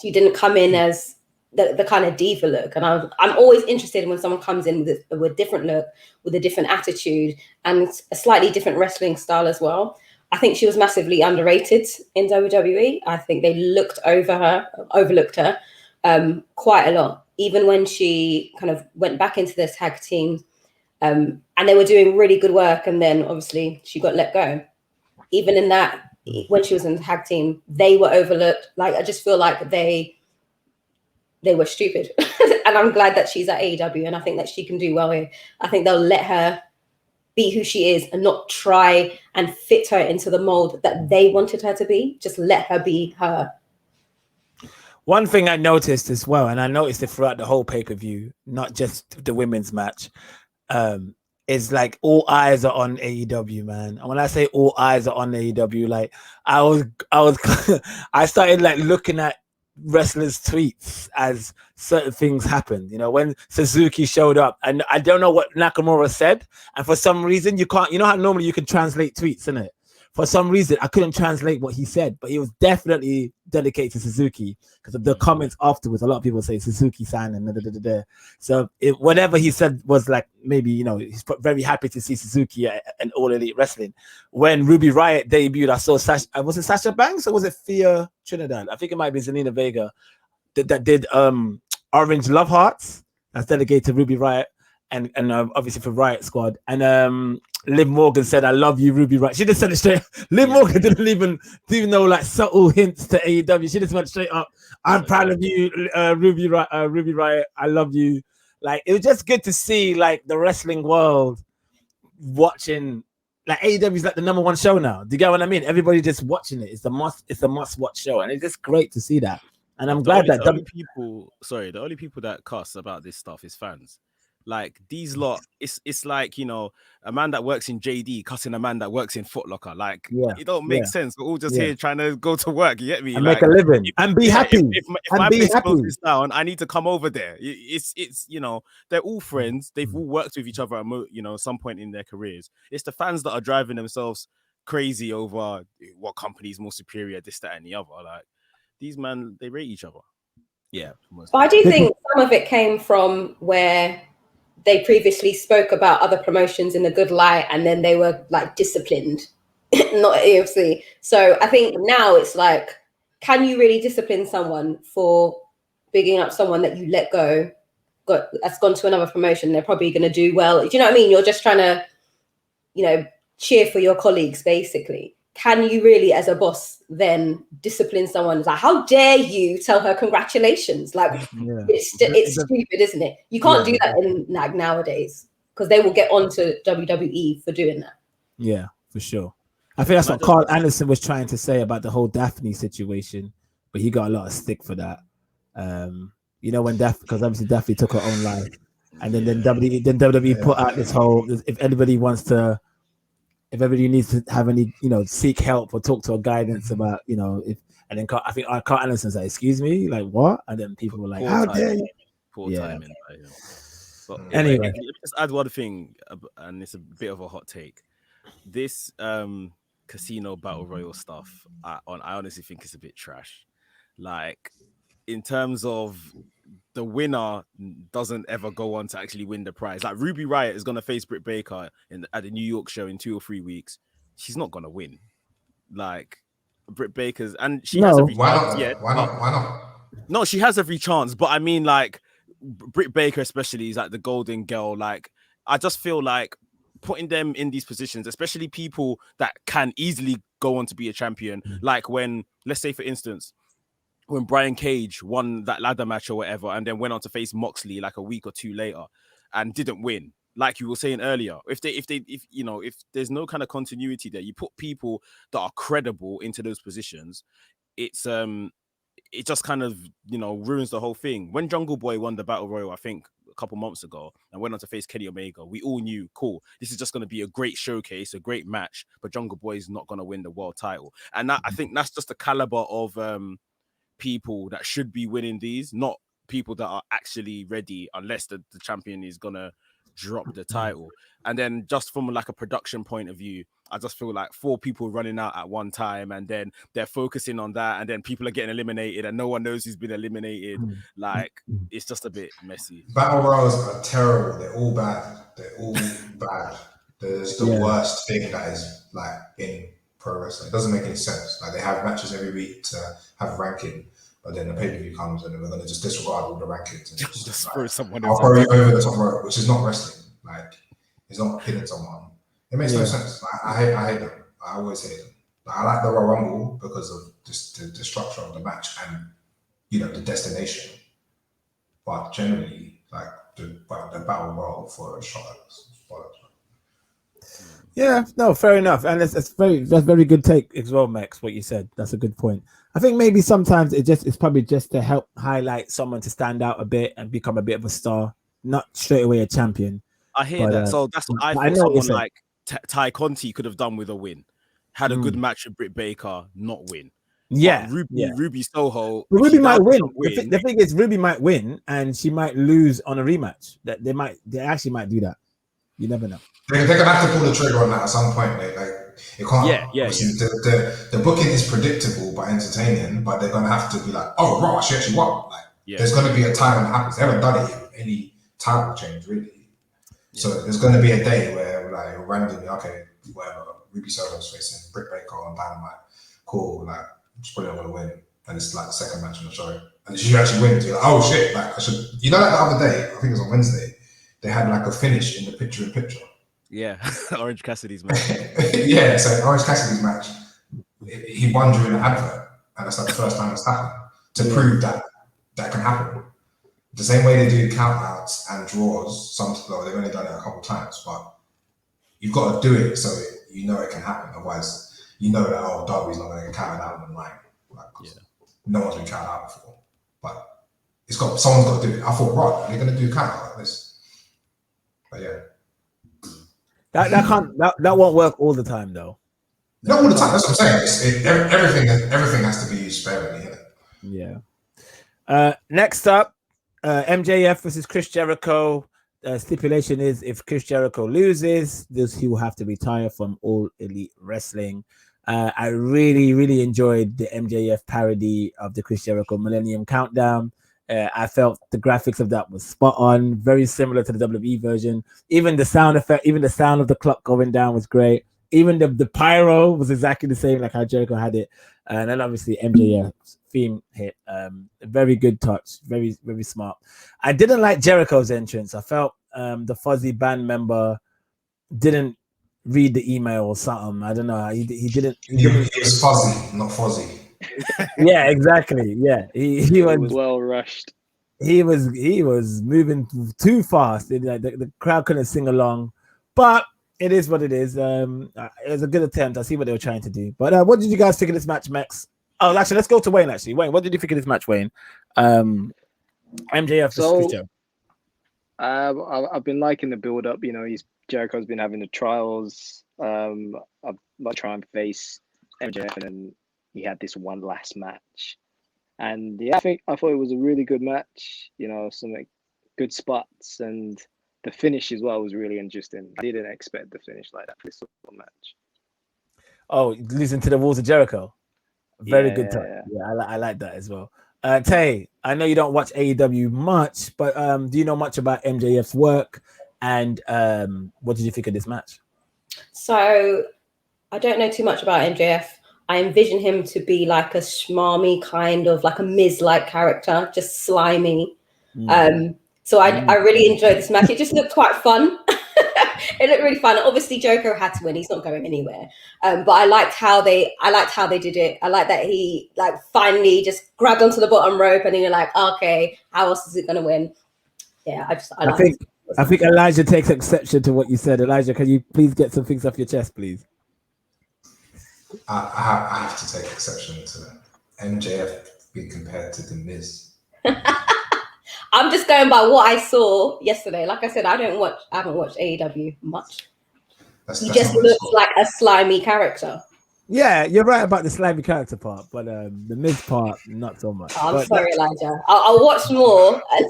She didn't come in as the kind of diva look, and I'm always interested when someone comes in with a different look, with a different attitude, and a slightly different wrestling style as well. I think she was massively underrated in WWE. I think they overlooked her quite a lot, even when she kind of went back into the tag team, and they were doing really good work, and then obviously she got let go. Even in that, when she was in the tag team, they were overlooked. Like, I just feel like they were stupid. And I'm glad that she's at AEW, and I think that she can do well here. I think they'll let her be who she is and not try and fit her into the mold that they wanted her to be. Just let her be her. One thing I noticed as well, and I noticed it throughout the whole pay-per-view, not just the women's match, is like all eyes are on AEW, man. And when I say all eyes are on AEW, like I started like looking at wrestlers' tweets as certain things happened. When Suzuki showed up, and I don't know what Nakamura said, and for some reason you can't. How normally you can translate tweets, isn't it? For some reason I couldn't translate what he said, but he was definitely dedicated to Suzuki, because of the comments afterwards. A lot of people say Suzuki-san and so whatever he said was like, maybe he's very happy to see Suzuki and All Elite Wrestling. When Ruby Riot debuted, I saw was it Sasha Banks or was it Thea Trinidad? I think it might be Zelina Vega that did Orange Love Hearts. That's dedicated to Ruby Riot and obviously for Riot Squad. And Liv Morgan said, "I love you, Ruby Riot." She just said it straight. Liv Morgan didn't even know like subtle hints to AEW. She just went straight up, "I'm proud of you, Ruby Riot. I love you." Like, it was just good to see like the wrestling world watching. Like, AEW is like the number one show now. Do you get what I mean? Everybody just watching it. It's a must watch show, and it's just great to see that. And I'm glad that the only people that cuss about this stuff is fans. Like, these lot, it's like, a man that works in JD cussing a man that works in Foot Locker. Like, it don't make sense. We're all just here trying to go to work. You get me? And make a living and be happy. If my place goes down, I need to come over there. It's they're all friends. They've all worked with each other at some point in their careers. It's the fans that are driving themselves crazy over what company is more superior, this, that, and the other. Like, these men, they rate each other. Yeah. But I do think some of it came from where they previously spoke about other promotions in a good light, and then they were like disciplined, not AFC. So I think now it's like, can you really discipline someone for bigging up someone that you let go, that's gone to another promotion. They're probably going to do well. Do you know what I mean? You're just trying to, cheer for your colleagues, basically. Can you really, as a boss, then discipline someone? It's like, how dare you tell her congratulations? Like, it's stupid, isn't it? You can't do that in like nowadays, because they will get on to WWE for doing that. Yeah, for sure. I think that's what Carl Anderson was trying to say about the whole Daphne situation, but he got a lot of stick for that. When because obviously Daphne took her own life, and then WWE put out this whole, if anybody needs to have any, seek help or talk to a guidance about, and then I think Carl Anderson's like, excuse me, like what? And then people were like, how dare you? Poor timing. But anyway, let me just add one thing, and it's a bit of a hot take. This casino battle royal stuff, I honestly think it's a bit trash. Like, in terms of the winner doesn't ever go on to actually win the prize. Like, Ruby Riot is going to face Britt Baker at the New York show in 2 or 3 weeks. She's not going to win. Like, Britt Baker's, and she has every chance. Why not? No, she has every chance. But I mean, like, Britt Baker especially is like the golden girl. Like, I just feel like putting them in these positions, especially people that can easily go on to be a champion. Like when, let's say for instance, when Brian Cage won that ladder match or whatever, and then went on to face Moxley like a week or two later and didn't win. Like you were saying earlier, if there's no kind of continuity there, you put people that are credible into those positions, it just kind of, ruins the whole thing. When Jungle Boy won the Battle Royal, I think a couple months ago, and went on to face Kenny Omega, we all knew, cool, this is just going to be a great showcase, a great match, but Jungle Boy is not going to win the world title. And I think that's just the caliber of people that should be winning these, not people that are actually ready, unless the champion is gonna drop the title. And then just from like a production point of view, I just feel like 4 people running out at one time, and then they're focusing on that, and then people are getting eliminated and no one knows who's been eliminated. Like, it's just a bit messy. Battle royals are terrible. They're all bad. There's the worst thing that is like in pro wrestling. It doesn't make any sense. Like, they have matches every week to have ranking, but then the pay-per-view comes and then we're going to just disregard all the rankings and just throw someone else. I'll throw you over the top rope, which is not wrestling. Like, it's not hitting someone. It makes no sense. Like, I hate them. I always hate them. Like, I like the Royal Rumble because of just the structure of the match and the destination. But generally, like the battle royal for a shot. Yeah, no, fair enough, and that's very good take as well, Max. What you said, that's a good point. I think maybe sometimes it's probably just to help highlight someone to stand out a bit and become a bit of a star, not straight away a champion. I hear that. So that's what I thought someone like Ty Conti could have done with a win. Had a good match with Britt Baker, not win. Yeah, Ruby Soho. But Ruby might win. The thing is, Ruby might win, and she might lose on a rematch. That they actually might do that. You never know. They're gonna have to pull the trigger on that at some point. Like it can't. Yeah. The booking is predictable but entertaining, but they're gonna have to be like, oh, right, she actually won. Like, there's gonna be a time when it happens. They haven't done it in any title change really. Yeah. So there's gonna be a day where like randomly, okay, whatever, Ruby Soho's facing Britt Baker on Dynamite. Cool, like she's probably not gonna win, and it's like the second match on the show, and she actually wins. You're like, oh shit, like I should. Like the other day, I think it was on Wednesday. They had like a finish in the picture-in-picture. Yeah, Orange Cassidy's match. Yeah, so Orange Cassidy's match, he won during the advert, and that's like the first time it's happened to prove that can happen. The same way they do countouts and draws. They've only done it a couple of times, but you've got to do it so it can happen. Otherwise, that Darby's not going to get counted out online. No one's been counted out before, but someone's got to do it. I thought, right, they're going to do a count out like this. But yeah, that won't work all the time though. Not all the time. That's what I'm saying. Everything has to be used sparingly. Yeah. Next up, MJF versus Chris Jericho. Stipulation is if Chris Jericho loses, he will have to retire from All Elite Wrestling. I really, really enjoyed the MJF parody of the Chris Jericho Millennium Countdown. I felt the graphics of that was spot on, very similar to the WWE version. Even the sound effect, even the sound of the clock going down was great. Even the pyro was exactly the same, like how Jericho had it. And then obviously MJF theme hit. Very good touch, very very smart. I didn't like Jericho's entrance. I felt the fuzzy band member didn't read the email or something. I don't know. He didn't. He was fuzzy, not fuzzy. Yeah, exactly. Yeah, he was well rushed. He was moving too fast. The crowd couldn't sing along, but it is what it is. It was a good attempt. I see what they were trying to do. But what did you guys think of this match, Max? Oh, actually, let's go to Wayne. Actually, Wayne, what did you think of this match, Wayne? MJF versus Christian. I've been liking the build up. You know, Jericho's been having the trials. I'd like try and face MJF, and then he had this one last match. And yeah, I thought it was a really good match. You know, some good spots, and the finish as well was really interesting. I didn't expect the finish like that for this sort of match. Oh, losing to the Walls of Jericho. Very good touch. Yeah. I like that as well. Tay, I know you don't watch AEW much, but do you know much about MJF's work? And what did you think of this match? So I don't know too much about MJF. I envision him to be like a schmarmy kind of like a Miz-like character, just slimy. So I really enjoyed this match. It just looked quite fun. It looked really fun. Obviously, Jericho had to win. He's not going anywhere. But I liked how they did it. I like that he like finally just grabbed onto the bottom rope, and then you're like, okay, how else is it going to win? Yeah, I think Elijah takes exception to what you said. Elijah, can you please get some things off your chest, please? I have to take exception to MJF being compared to The Miz. I'm just going by what I saw yesterday. Like I said, I haven't watched AEW much. He just looks like a slimy character. Yeah, you're right about the slimy character part, but the Miz part, not so much. I'm sorry, Elijah. I'll watch more. And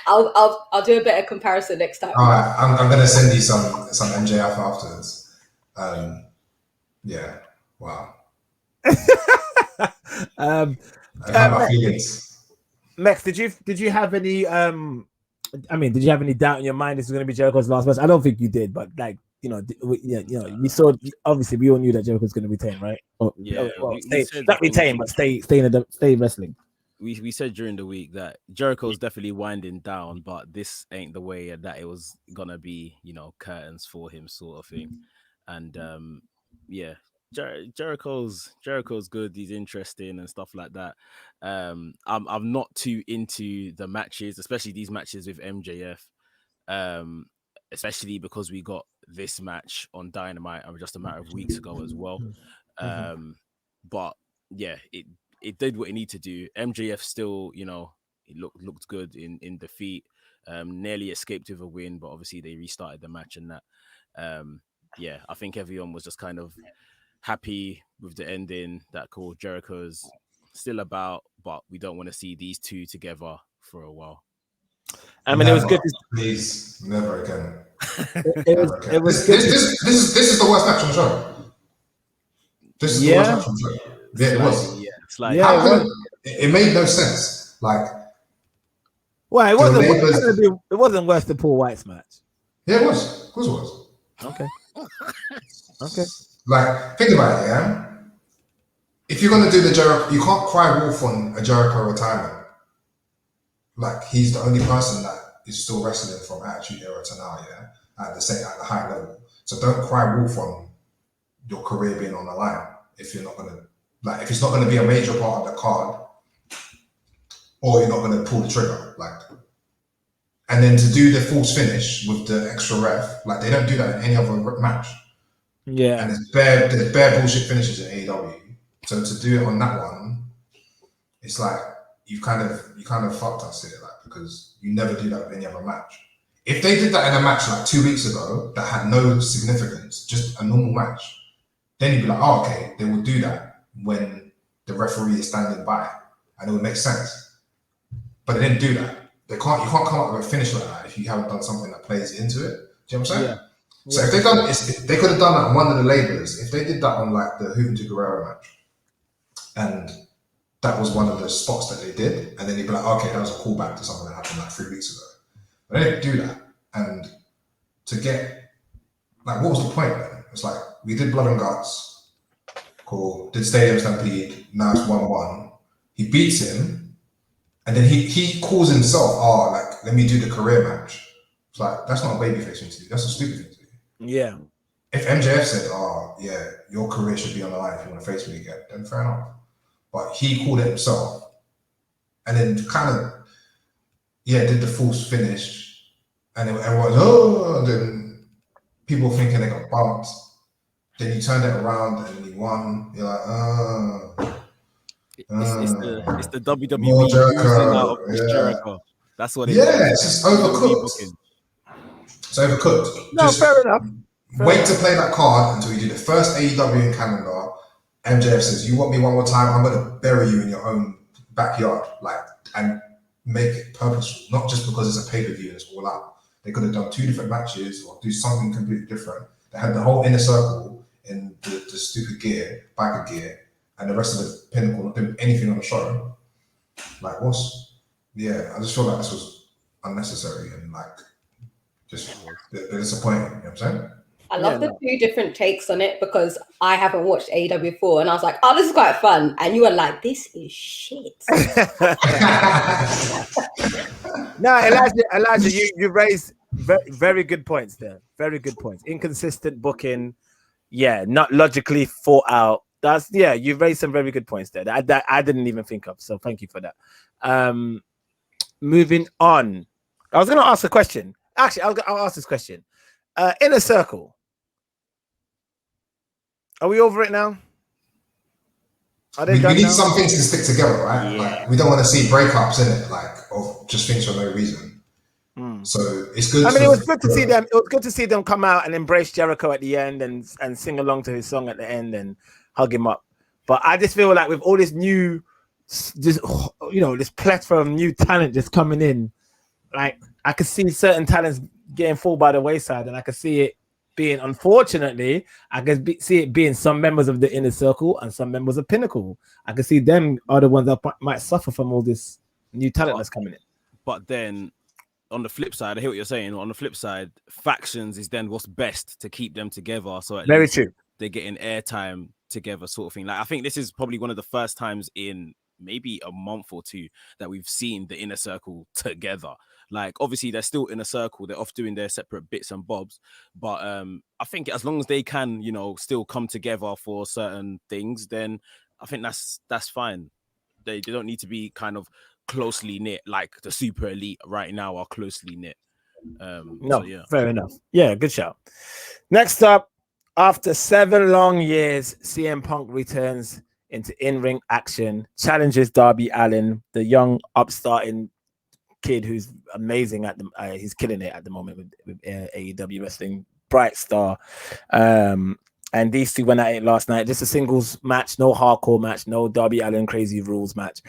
I'll do a better comparison next time. All right, I'm gonna send you some MJF afterwards. Yeah. Wow. I have my feelings. Max, did you have any did you have any doubt in your mind this was going to be Jericho's last match? I don't think you did, but like we saw, obviously we all knew that Jericho was going to retain, right? Not retain, but stay wrestling. We said during the week that Jericho's definitely winding down, but this ain't the way that it was gonna be, curtains for him sort of thing. And Jericho's good. He's interesting and stuff like that. I'm not too into the matches, especially these matches with MJF. Especially because we got this match on Dynamite just a matter of weeks ago as well. But yeah, it did what it needed to do. MJF still, it looked good in defeat. Nearly escaped with a win, but obviously they restarted the match and that. I think everyone was just kind of happy with the ending. That cool, Jericho's still about, but we don't want to see these two together for a while. I mean, it was good. Please, never again. It was this is the worst match on the show. This is the worst match on the show. Yeah, it was. Yeah, it's like it made no sense. Like, well, it wasn't worse than Paul White's match. Yeah, it was. Of course, it was. Okay. Like, think about it, yeah. If you're gonna do the Jericho, you can't cry wolf on a Jericho retirement. Like, he's the only person that is still wrestling from Attitude Era to now, yeah, at the high level. So don't cry wolf on your career being on the line if you're not gonna, like, if it's not gonna be a major part of the card, or you're not gonna pull the trigger, like. And then to do the false finish with the extra ref, like, they don't do that in any other match. Yeah. And there's bare bullshit finishes in AEW. So to do it on that one, it's like you kind of fucked us here, like, because you never do that with any other match. If they did that in a match like 2 weeks ago that had no significance, just a normal match, then you'd be like, oh, okay, they will do that when the referee is standing by, and it would make sense. But they didn't do that. You can't come up with a finish like that if you haven't done something that plays into it. Do you know what I'm saying? Yeah. So if they could have done that on one of the labels, if they did that on like the Juventud Guerrero match, and that was one of the spots that they did, and then you'd be like, okay, that was a callback to something that happened like 3 weeks ago. But they didn't do that. And to get, like, what was the point then? It's like, we did Blood and Guts, cool, did Stadium Stampede, now it's 1-1. He beats him, and then he calls himself, oh, like, let me do the career match. It's like, that's not a babyface thing to do. That's a stupid thing to do. Yeah. If MJF said, oh, yeah, your career should be on the line if you want to face me again, then fair enough. But he called it himself, and then kind of, did the false finish, and then everyone, and then people thinking they got bumped. Then he turned it around and he won. You're like, it's the WWE more losing Jericho. out of Chris Jericho. That's what it is. Yeah, it's just overcooked. It's overcooked. No, just fair enough. Wait to play that card until we do the first AEW in Canada. MJF says, you want me one more time, I'm going to bury you in your own backyard. And make it purposeful, not just because it's a pay-per-view and it's all out. They could have done 2 different matches or do something completely different. They had the whole inner circle in the stupid gear, biker gear, and the rest of the pinnacle not doing anything on the show. I just feel like this was unnecessary and just they're disappointing. You know what I'm saying? I love the 2 different takes on it because I haven't watched AEW before, and I was like, "Oh, this is quite fun," and you were like, "This is shit." No, Elijah, you raised very, very good points there. Very good points. Inconsistent booking, not logically thought out. You raised some very good points there that I didn't even think of. So thank you for that. Moving on, I was going to ask a question. Actually, I'll ask this question. Inner Circle. Are we over it now? We need some things to stick together, right? Yeah. We don't want to see breakups in it, of just things for no reason. So it's good. I mean, it was good to see them. It was good to see them come out and embrace Jericho at the end and sing along to his song at the end and hug him up. But I just feel like with all this new, this plethora of new talent just coming in, I could see certain talents getting fall by the wayside, and I could see it being, unfortunately, I could see it being some members of the Inner Circle and some members of Pinnacle. I could see them are the ones that might suffer from all this new talent that's coming in. But then, on the flip side, I hear what you're saying. On the flip side, factions is then what's best to keep them together. So at least they're getting airtime together, sort of thing. I think this is probably one of the first times in maybe a month or 2 that we've seen the Inner Circle together. Obviously they're still in a circle, they're off doing their separate bits and bobs, but I think as long as they can, still come together for certain things, then I think that's fine. They don't need to be kind of closely knit like the Super Elite right now are closely knit. Fair enough. Yeah, good shout. Next up, after 7 long years, CM Punk returns into in-ring action, challenges Darby Allin, the young upstarting kid who's amazing at the he's killing it at the moment with AEW wrestling, bright star. And these 2 went at it last night. Just a singles match, no hardcore match, no Darby Allin crazy rules match.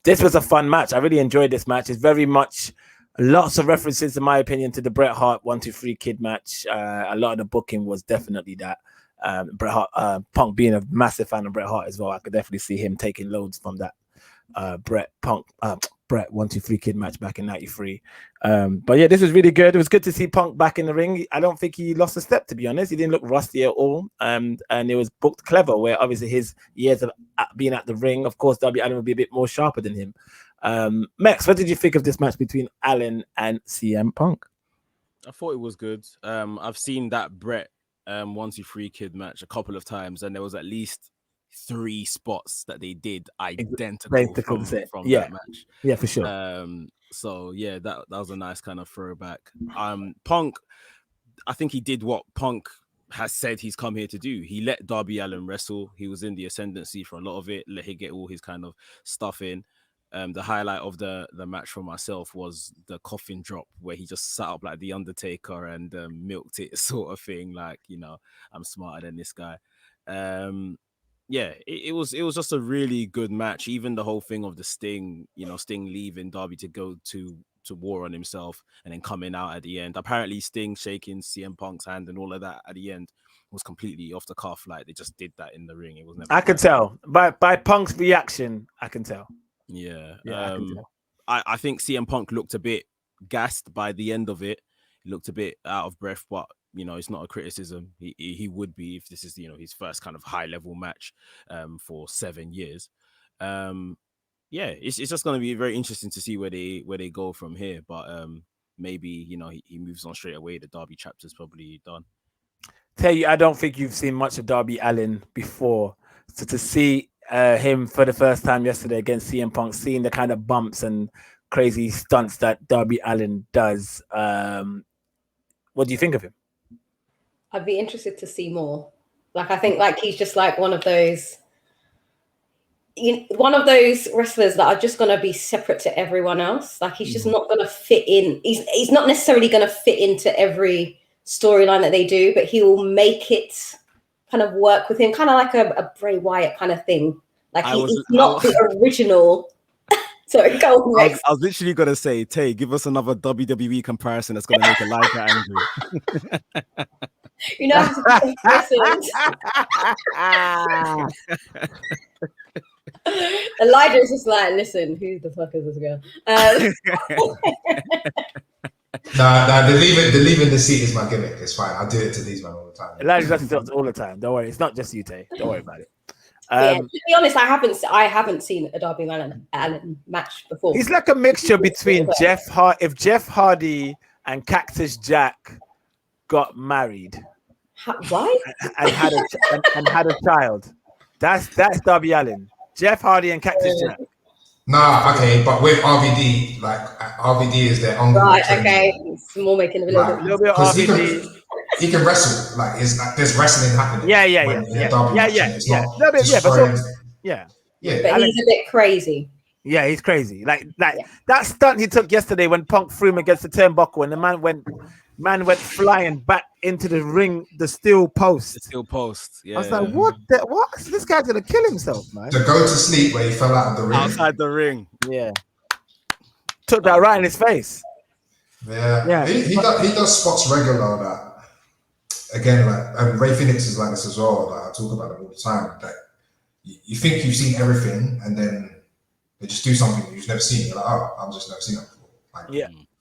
This was a fun match. I really enjoyed this match. It's very much lots of references, in my opinion, to the Bret Hart 1, 2, 3 Kid match. A lot of the booking was definitely that. Bret Hart, Punk being a massive fan of Bret Hart as well, I could definitely see him taking loads from that Bret 1, 2, 3 Kid match back in '93. But yeah, this was really good. It was good to see Punk back in the ring. I don't think he lost a step, to be honest. He didn't look rusty at all. And it was booked clever, where obviously his years of being at the ring, of course, Darby Allin would be a bit more sharper than him. Mex, what did you think of this match between Allin and CM Punk? I thought it was good. I've seen that Bret 1, 2, 3 Kid match a couple of times, and there was at least 3 spots that they did identical from that match. Yeah, for sure. So yeah, that was a nice kind of throwback. Punk, I think he did what Punk has said he's come here to do. He let Darby Allin wrestle. He was in the ascendancy for a lot of it. Let him get all his kind of stuff in. The highlight of the match for myself was the coffin drop, where he just sat up like the Undertaker and milked it, sort of thing. I'm smarter than this guy. It was just a really good match. Even the whole thing of the Sting, Sting leaving Darby to go to war on himself and then coming out at the end. Apparently Sting shaking CM Punk's hand and all of that at the end was completely off the cuff. They just did that in the ring. It was never. I could tell by Punk's reaction. I can tell. Yeah. I can tell. I think CM Punk looked a bit gassed by the end of it. He looked a bit out of breath, but it's not a criticism. He would be if this is his first kind of high level match for 7 years. yeah, it's just going to be very interesting to see where they go from here. But maybe he moves on straight away. The Derby chapter's probably done. Tell you, I don't think you've seen much of Darby Allin before. So to see him for the first time yesterday against CM Punk, seeing the kind of bumps and crazy stunts that Darby Allin does, what do you think of him? I'd be interested to see more. Like, I think like he's just like one of those wrestlers that are just going to be separate to everyone else. Like, he's just not going to fit in. He's not necessarily going to fit into every storyline that they do, but he will make it kind of work with him, kind of like a Bray Wyatt kind of thing. Like, he's not the original. Sorry, go on, Rex. I was literally going to say, Tay, give us another WWE comparison that's going to make Elijah angry. You know, Elijah's just like, listen, who the fuck is this girl? The leaving the seat is my gimmick. It's fine. I do it to these men all the time. Elijah does it all the time. Don't worry. It's not just you, Tay. Don't worry about it. To be honest, I haven't seen a Darby Allin match before. He's like a mixture between if Jeff Hardy and Cactus Jack got married. Why? And had a child. That's Darby Allin. Jeff Hardy and Cactus Jack. Nah, okay, but with RVD, like RVD is their uncle. Right, okay. It's more making a little bit of RVD. He can wrestle. Like, there's wrestling happening. Yeah. Yeah. But he's a bit crazy. Yeah, he's crazy. Like that stunt he took yesterday when Punk threw him against the turnbuckle and the man went flying back into the ring, the steel post. Yeah. I was like, what? This guy's gonna kill himself, man. To go to sleep where he fell out of the ring. Outside the ring. Yeah. Took that right in his face. Yeah. He does spots regular that. Again, like Ray Phoenix is like this as well. Like, I talk about it all the time. Like, you think you've seen everything, and then they just do something you've never seen. You're like, oh, I've just never seen that before. Like,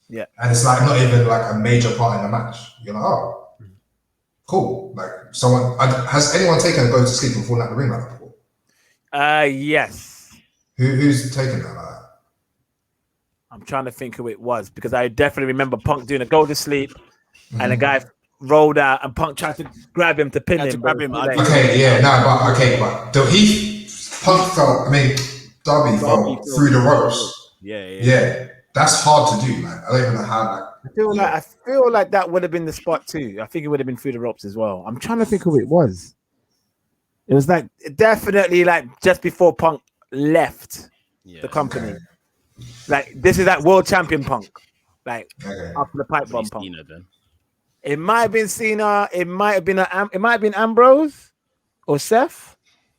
yeah. And it's like not even like a major part in the match. You're like, oh, cool. Like, has anyone taken a go to sleep and fallen out the ring like that before? Yes. Who's taken that like that? I'm trying to think who it was because I definitely remember Punk doing a go to sleep, and the guy rolled out and Punk tried to grab him to pin him. But Punk fell. I mean, Darby fell through the ropes. Yeah. That's hard to do. Like, I don't even know how. I feel like that would have been the spot too. I think it would have been through the ropes as well. I'm trying to think who it was. It was like definitely like just before Punk left the company. Okay. Like, this is that world champion Punk. Like after the pipe bomb Punk. It might have been Cena. It might have been Ambrose or Seth.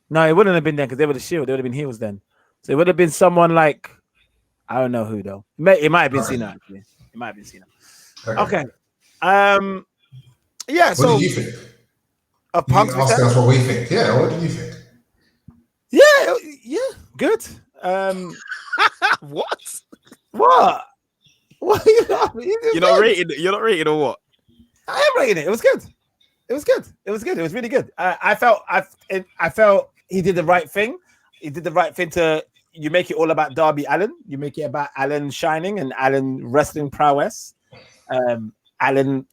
No, it wouldn't have been then because they were the Shield. They would have been heels then. So it would have been someone like, I don't know who though. It might have been Cena actually. It might have been Cena. Okay. Yeah. What do you think? Of Punk's ask us what we think. Yeah. What do you think? Yeah. Good. What? What? You're not rating or what? I am rating it. It was good. It was really good. I felt he did the right thing. He did the right thing to. You make it all about Darby Allin. You make it about Allin shining and Allin wrestling prowess. Allin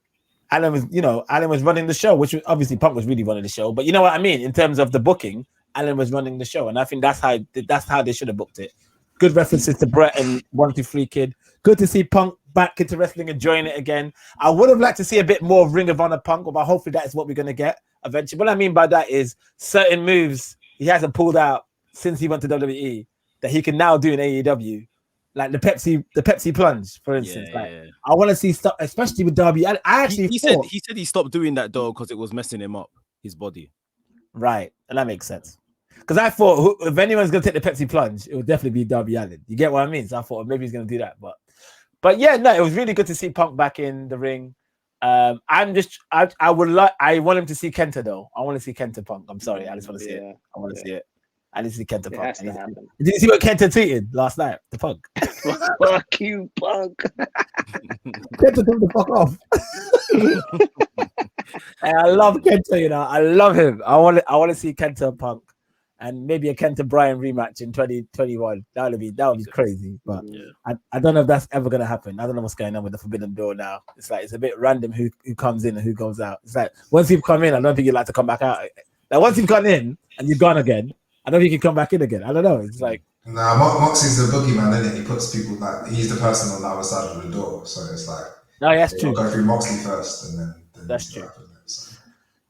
was running the show, which was, obviously Punk was really running the show. But you know what I mean in terms of the booking. Allin was running the show, and I think that's how they should have booked it. Good references to Brett and 123 Kid. Good to see Punk back into wrestling, enjoying it again. I would have liked to see a bit more Ring of Honor Punk, but hopefully that is what we're going to get eventually. What I mean by that is certain moves he hasn't pulled out since he went to WWE that he can now do in AEW, like the Pepsi plunge, for instance. I want to see stuff, especially with Darby. He said he stopped doing that though because it was messing him up, his body. Right, and that makes sense. Because I thought if anyone's going to take the Pepsi plunge, it would definitely be Darby Allin. You get what I mean? So I thought maybe he's going to do that. But yeah, no, it was really good to see Punk back in the ring. I want him to see Kenta though. I want to see Kenta Punk. I'm sorry, I just want to see it. I want to see it. I need to see Kenta Punk. Has to happen. Did you see what Kenta tweeted last night? The Punk. Fuck you, Punk. Kenta took the fuck off. I love Kenta. I love him. I want to see Kenta Punk. and maybe a Kenta Bryan rematch in 2021. That would be crazy. But I don't know if that's ever gonna happen. I don't know what's going on with the Forbidden Door now. It's like it's a bit random who comes in and who goes out. It's like once you've come in, I don't think you'd like to come back out. Like once you've gone in and you've gone again, I don't think you can come back in again. I don't know. It's like Moxie's the boogeyman, isn't it? He puts people like he's the person on the other side of the door. So it's like that's true. Go through Moxley first, and then that's true.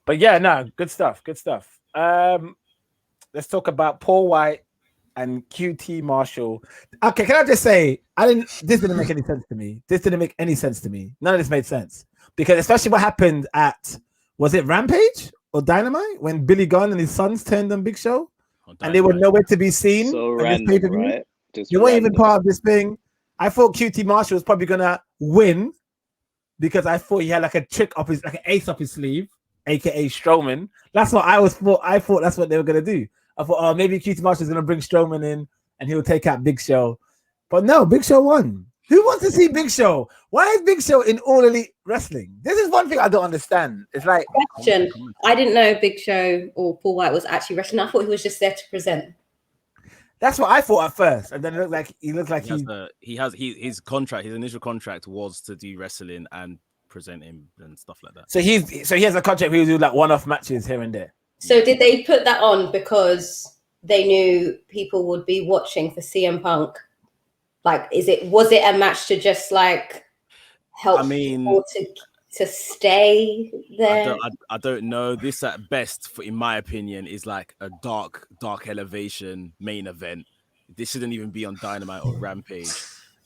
But yeah, no, good stuff. Good stuff. Let's talk about Paul White and QT Marshall. Okay, can I just say, this didn't make any sense to me. This didn't make any sense to me. None of this made sense. Because especially what happened at, was it Rampage or Dynamite? When Billy Gunn and his sons turned on Big Show? And they were nowhere to be seen. So random, right? You weren't even part of this thing. I thought QT Marshall was probably going to win because I thought he had like a trick up his, like an ace up his sleeve, aka Strowman. That's what I thought that's what they were going to do. I thought, oh, maybe QT Marshall's going to bring Strowman in and he'll take out Big Show. But no, Big Show won. Who wants to see Big Show? Why is Big Show in All Elite Wrestling? This is one thing I don't understand. It's like... Question. I didn't know Big Show or Paul White was actually wrestling. I thought he was just there to present. That's what I thought at first. And then it looked like his contract, his initial contract was to do wrestling and present him and stuff like that. So he has a contract where he'll do like one-off matches here and there. So did they put that on because they knew people would be watching for CM Punk? Like, was it a match to just like help people to stay there? I don't know. This at best, in my opinion, is like a dark elevation main event. This shouldn't even be on Dynamite or Rampage.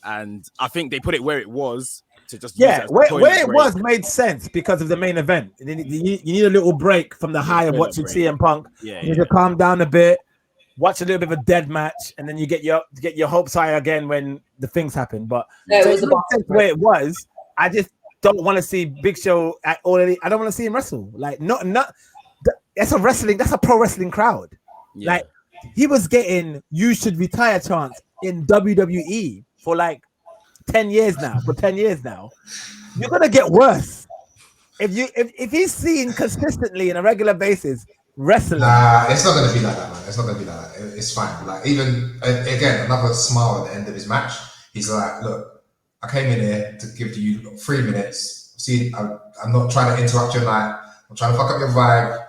And I think they put it where it was to just where it was made sense because of the main event. You need a little break from the high of watching CM Punk. You need to calm down a bit, watch a little bit of a dead match, and then you get your hopes high again when the things happen. But it was where it was. I just don't want to see Big Show at All Elite. I don't want to see him wrestle. Like not that's a pro wrestling crowd. Yeah. Like he was getting "you should retire" chants in WWE for like 10 years now. You're gonna get worse if he's seen consistently in a regular basis wrestling. Nah, it's not gonna be like that, man. It's not gonna be like that. It's fine. Like even again, another smile at the end of his match. He's like, look, I came in here to give you 3 minutes. See, I'm not trying to interrupt your night. I'm trying to fuck up your vibe.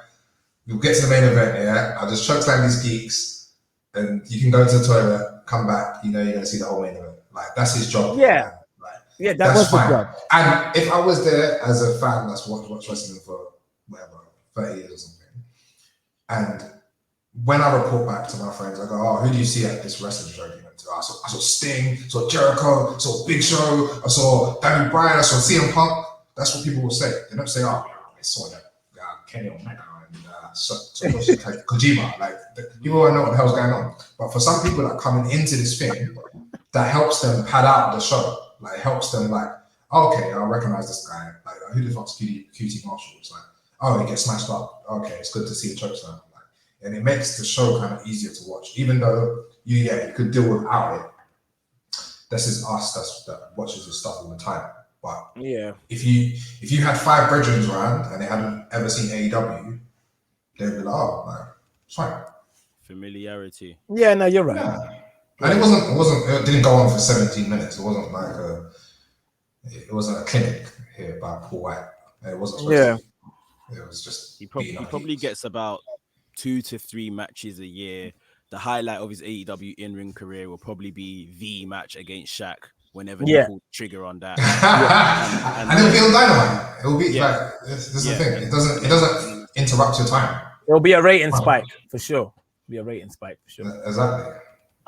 You'll get to the main event, yeah? I'll just chokeslam these geeks and you can go to the toilet, come back, you're gonna see the whole main event. Like that's his job. Yeah. Like, that was fine. The job. And if I was there as a fan that's watched wrestling for whatever, 30 years or something, and when I report back to my friends, I go, oh, who do you see at this wrestling show? I saw Sting, I saw Jericho, I saw Big Show, I saw Daniel Bryan, I saw CM Punk. That's what people will say. They don't say, oh, I saw that Kenny Omega and Kojima. Like people won't know what the hell's going on. But for some people that are coming into this thing, that helps them pad out the show. Like helps them like, okay, I recognize this guy. Like who the fuck's QT Marshall? It's like, oh, he gets smashed up. Okay, it's good to see a chokeslam. And it makes the show kind of easier to watch, even though you could deal without it. This is us that watches this stuff all the time. But if you had 5 brethren around and they hadn't ever seen AEW, they'd be like, oh, like, it's fine. Familiarity. Yeah, no, you're right. Yeah. And it didn't go on for 17 minutes. It wasn't like it wasn't a clinic here by Paul White. It wasn't supposed to be. It was just he probably gets about 2 to 3 matches a year. The highlight of his AEW in-ring career will probably be the match against Shaq whenever they pull the trigger on that. and it'll be on Dynamite. It'll be like this is the thing. It doesn't interrupt your time. It'll be a rating spike for sure. Exactly.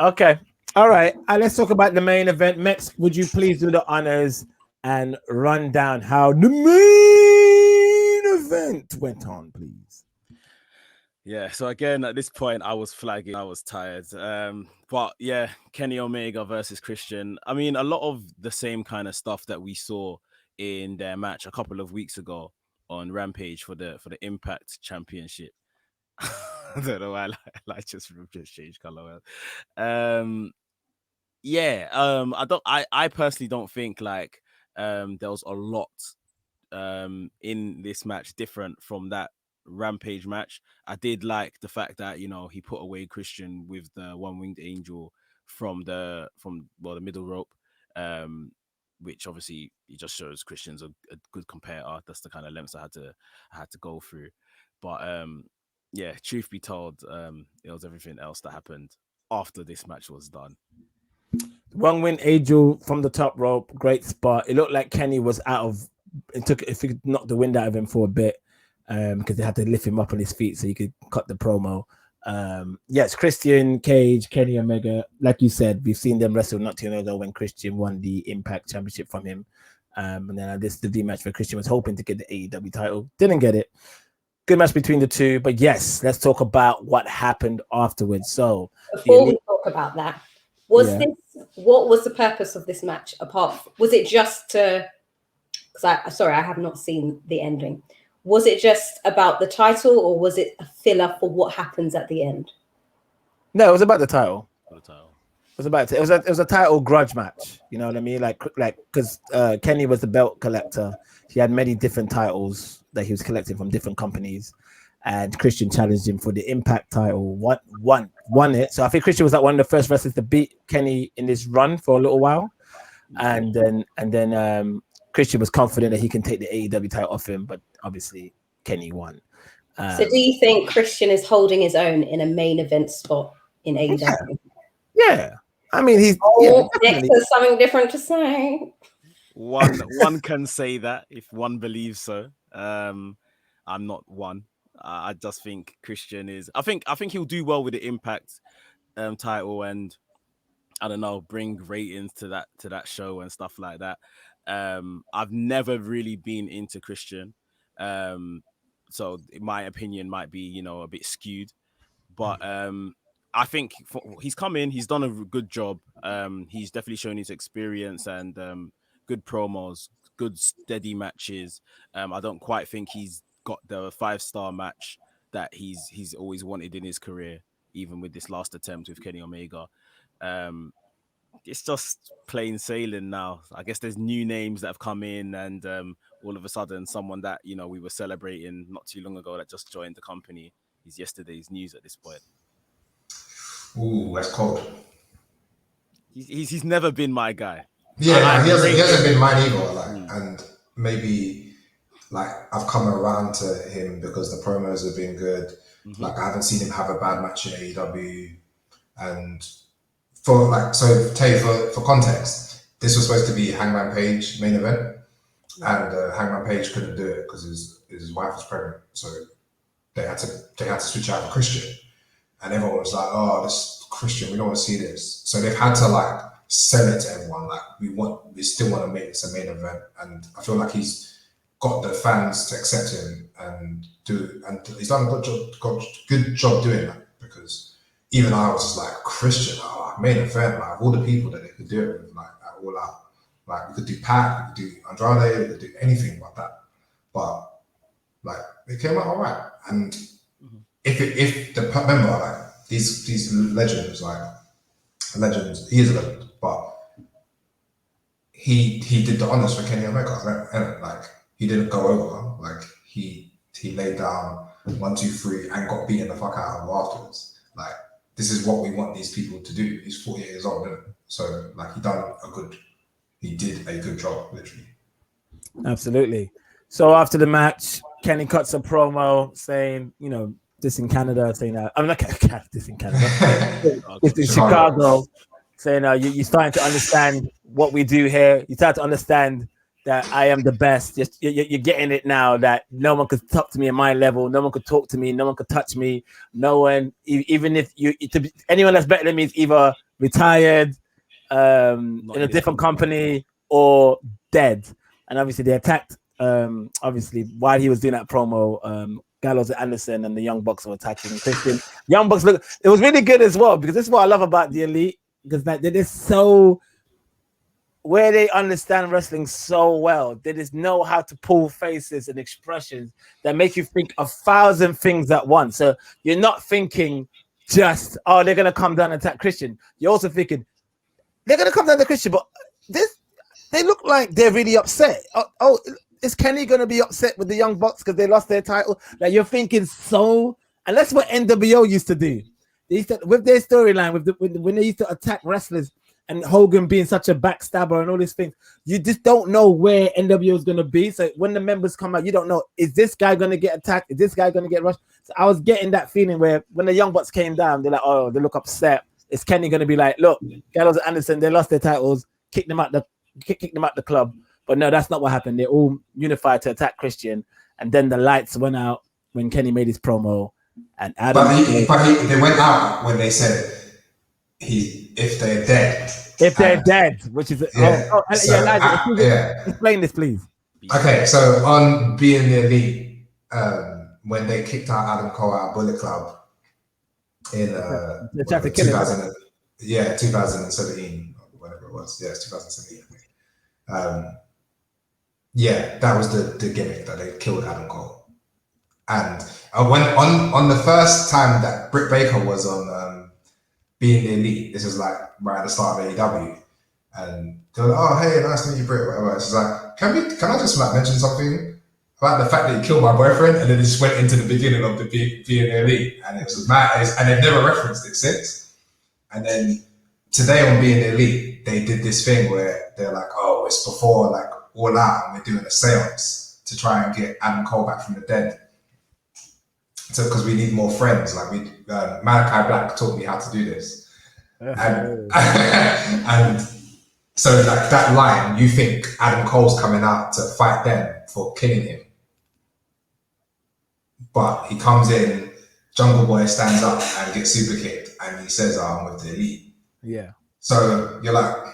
Okay. All right. Let's talk about the main event. Mex, would you please do the honors and run down how the main event went on, please? Yeah, so again, at this point, I was flagging. I was tired. But yeah, Kenny Omega versus Christian. I mean, a lot of the same kind of stuff that we saw in their match a couple of weeks ago on Rampage for the Impact Championship. I don't know why I just changed color. I personally don't think like there was a lot in this match different from that Rampage match. I did like the fact that, you know, he put away Christian with the one winged angel from the middle rope, which obviously it just shows Christian's a good competitor. That's the kind of lengths I had to go through. But yeah, truth be told, it was everything else that happened after this match was done. One win angel from the top rope, great spot. It looked like Kenny was out of. It took if he knocked the wind out of him for a bit, because they had to lift him up on his feet so he could cut the promo. Yes, Christian Cage, Kenny Omega, like you said, we've seen them wrestle not too long ago when Christian won the Impact Championship from him, and then this the rematch where Christian was hoping to get the AEW title, didn't get it. Good match between the two, but yes, let's talk about what happened afterwards. So before we talk about that, what was the purpose of this match? Was it just to? Because I have not seen the ending. Was it just about the title, or was it a filler for what happens at the end? No, it was about the title. It was a title grudge match. You know what I mean? Like because Kenny was the belt collector. He had many different titles that he was collecting from different companies, and Christian challenged him for the Impact title. Won it. So I think Christian was like one of the first wrestlers to beat Kenny in this run for a little while, and then Christian was confident that he can take the AEW title off him, but obviously Kenny won. So do you think Christian is holding his own in a main event spot in AEW? Yeah. I mean, he's Nick has something different to say. One can say that if one believes so. I'm not one. I just think Christian is. I think he'll do well with the Impact title, and I don't know, bring ratings to that show and stuff like that. I've never really been into Christian, so my opinion might be, you know, a bit skewed, but I think he's come in, he's done a good job. He's definitely shown his experience and good promos, good steady matches. I don't quite think he's got the 5-star match that he's always wanted in his career, even with this last attempt with Kenny Omega. It's just plain sailing now. I guess there's new names that have come in, and all of a sudden someone that, you know, we were celebrating not too long ago that just joined the company is yesterday's news at this point. Ooh, that's cold. He's never been my guy. Yeah, he hasn't been mine either. And maybe like I've come around to him because the promos have been good. Mm-hmm. Like I haven't seen him have a bad match in AEW, and for context, this was supposed to be Hangman Page main event, and Hangman Page couldn't do it because his wife was pregnant, so they had to switch out for Christian, and everyone was like, "Oh, this Christian, we don't want to see this." So they've had to like sell it to everyone, like we still want to make this a main event, and I feel like he's got the fans to accept him and he's done a good job doing that, because even I was just like, Christian, main event, like all the people that they could do it with, like at All Out. Like we could do Pat, we could do Andrade, we could do anything like that. But like it came out all right. And if the member, like these legends, he is a legend, but he did the honors for Kenny Omega, and like he didn't go over, like he laid down 1, 2, 3 and got beaten the fuck out of him afterwards. Like this is what we want these people to do. He's 48 years old, isn't it? So like he did a good job, literally. Absolutely. So after the match, Kenny cuts a promo saying, you know, this in Canada, saying I'm not this in Canada. It's in Chicago, saying you're starting to understand what we do here. You start to understand that I am the best. You're getting it now, that no one could talk to me at my level. No one could talk to me. No one could touch me. No one, even if anyone that's better than me is either retired, in a different company, or dead. And obviously they attacked, obviously while he was doing that promo, Gallows and Anderson and the Young Bucks were attacking Christian. Young Bucks, look, it was really good as well, because this is what I love about the Elite, because they're just so, where they understand wrestling so well. They just know how to pull faces and expressions that make you think 1,000 things at once. So you're not thinking just, oh, they're going to come down and attack Christian. You're also thinking, they're going to come down to Christian, but they look like they're really upset. Oh, is Kenny gonna be upset with the Young Bucks because they lost their title? Like you're thinking so, and that's what NWO used to do. They used to, with their storyline, when they used to attack wrestlers and Hogan being such a backstabber and all these things, you just don't know where NWO is gonna be. So when the members come out, you don't know, is this guy gonna get attacked? Is this guy gonna get rushed? So I was getting that feeling where when the Young Bucks came down, they're like, oh, they look upset. Is Kenny gonna be like, look, Gallows and Anderson, they lost their titles, kick them out the club? But no, that's not what happened. They all unified to attack Christian, and then the lights went out when Kenny made his promo. And Adam, they went out when they said if they're dead. If they're dead, which is explain this, please. Okay, so on Being the Elite, when they kicked out Adam Cole out of Bullet Club in 2017, whatever it was. Yeah, it's 2017. That was the gimmick that they killed Adam Cole. And when on the first time that Britt Baker was on Being the Elite, this was like right at the start of AEW, and they're like, "Oh, hey, nice to meet you, Britt." Whatever. She's like, "Can I just like mention something about the fact that you killed my boyfriend?" And then it just went into the beginning of the Being the Elite, and it was mad, and they've never referenced it since. And then today on Being the Elite, they did this thing where they're like, "Oh, it's before like All Out, and we're doing a seance to try and get Adam Cole back from the dead." So, because we need more friends, like Malachi Black taught me how to do this, and so like that line, you think Adam Cole's coming out to fight them for killing him, but he comes in, Jungle Boy stands up and gets super kicked, and he says, "Oh, I'm with the Elite." Yeah. So you're like,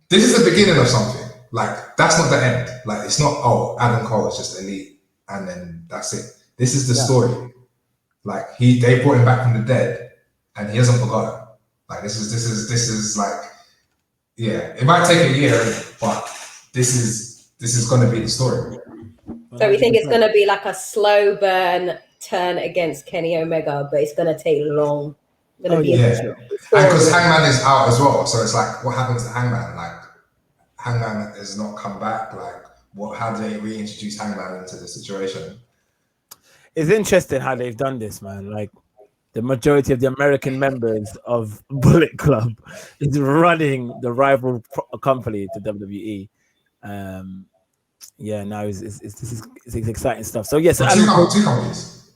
this is the beginning of something. Like that's not the end. Like it's not, oh, Adam Cole is just Elite, and then that's it. This is the story. Like they brought him back from the dead, and he hasn't forgotten. Like this is like, yeah. It might take a year, but this is going to be the story. So we think it's going to be like a slow burn turn against Kenny Omega, but it's going to take long. Because Hangman is out as well, so it's like, what happens to Hangman? Like Hangman has not come back. Like how do they reintroduce Hangman into the situation? It's interesting how they've done this, man. Like the majority of the American members of Bullet Club is running the rival company to WWE. Now it's exciting stuff. So yes, two companies,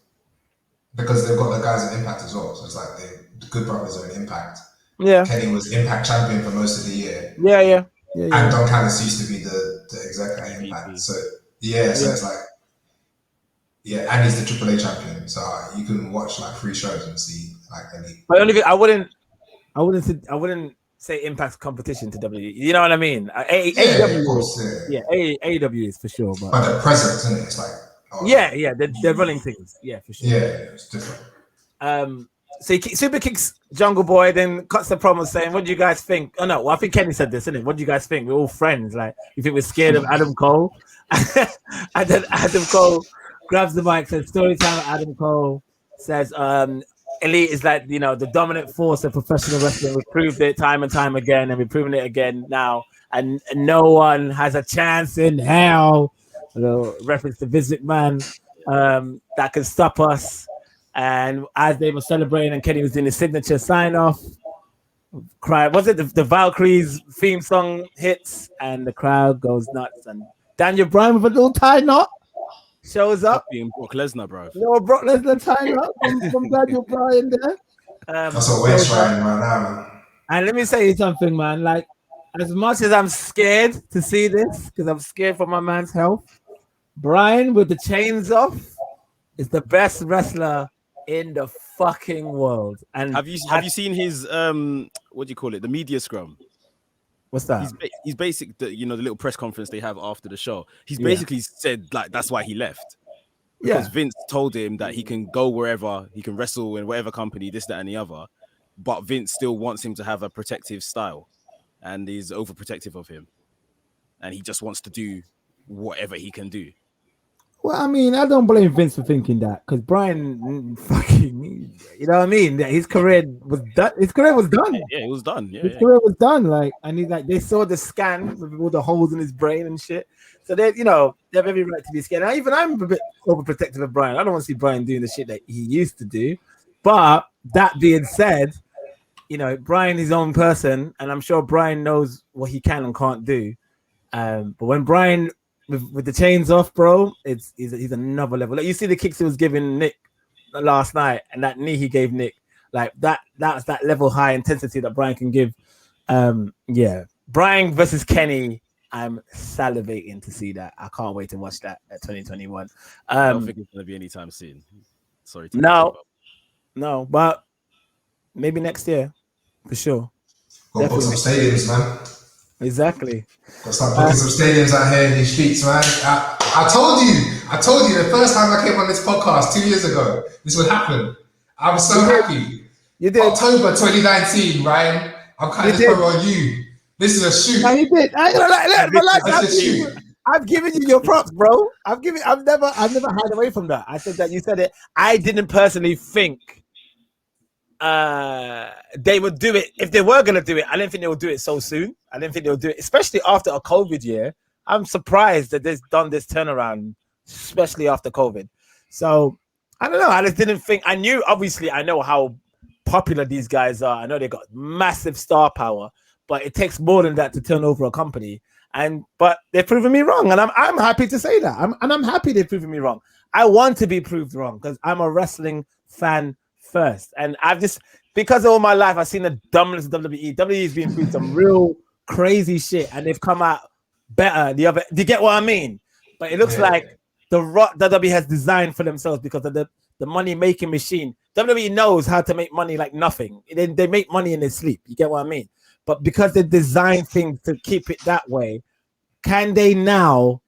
because they've got the guys at Impact as well. So it's like the Good Brothers are in Impact. Yeah, Kenny was Impact champion for most of the year. Yeah. And Don Callis used to be the exec at Impact. So it's like. Yeah, and he's the AAA champion, so you can watch like 3 shows and see like any. But only I wouldn't say Impact's competition to WWE. You know what I mean? AEW, of course, AEW is for sure. But the presence, isn't it? It's like they're running things. Yeah, for sure. Yeah, it's different. So he super kicks Jungle Boy, then cuts the promo saying, "What do you guys think?" Oh no, I think Kenny said this, isn't it? What do you guys think? We're all friends. Like, you think we're scared of Adam Cole? And then Adam Cole grabs the mic, says, "Story time." Adam Cole says, "Elite is like, the dominant force of professional wrestling. We've proved it time and time again, and we're proving it again now. And no one has a chance in hell." Reference to Vince McMahon, that can stop us. And as they were celebrating, and Kenny was doing his signature sign off, was it the Valkyries theme song hits, and the crowd goes nuts. And Daniel Bryan with a little tie knot shows up. Being Brock Lesnar, bro. No, Brock Lesnar tying up from Daniel Bryan there. That's what we're trying right now, man. And let me say you something, man. Like, as much as I'm scared to see this, because I'm scared for my man's health, Bryan with the chains off is the best wrestler in the fucking world. And have you seen his what do you call it? The media scrum. What's that? He's basic, the little press conference they have after the show. He's basically said like that's why he left. Because Vince told him that he can go wherever, he can wrestle in whatever company, this, that, and the other. But Vince still wants him to have a protective style, and he's overprotective of him. And he just wants to do whatever he can do. Well, I mean, I don't blame Vince for thinking that because Brian fucking, you know what I mean? His career was done. His career was done. Yeah, it was done. His career was done. Like, and he like they saw the scan with all the holes in his brain and shit. So they, you know, they have every right to be scared. And I'm a bit overprotective of Brian. I don't want to see Brian doing the shit that he used to do. But that being said, you know, Brian is his own person, and I'm sure Brian knows what he can and can't do. But when Brian with the chains off, bro, he's another level. Like you see the kicks he was giving Nick last night, and that knee he gave Nick, like that's that level high intensity that Brian can give. Yeah, Brian versus Kenny. I'm salivating to see that. I can't wait to watch that at 2021. I don't think it's gonna be anytime soon. Sorry. No, but maybe next year for sure. Go put some stadiums, man. Exactly. Gotta start booking some stadiums out here in these streets, man. I told you the first time I came on this podcast 2 years ago, this would happen. I was so happy. You did. October 2019, Ryan. I'm kind of pro on you. This is a shoot. No, you did. I've given you your props, bro. I've never hide away from that. I said that you said it. I didn't personally think they would do it. If they were going to do it, I didn't think they would do it so soon. I didn't think they would do it, especially after a COVID year. I'm surprised that they've done this turnaround, especially after COVID. So I don't know. I just didn't think. I know how popular these guys are. I know they got massive star power, but it takes more than that to turn over a company. But they've proven me wrong, and I'm happy to say that. I'm happy they've proven me wrong. I want to be proved wrong because I'm a wrestling fan first, and I've just because of all my life I've seen the dumbness of WWE. WWE's been through some real crazy shit, and they've come out better. Do you get what I mean? But it looks like the rot that WWE has designed for themselves because of the money making machine. WWE knows how to make money like nothing. They make money in their sleep. You get what I mean? But because they design things to keep it that way, can they now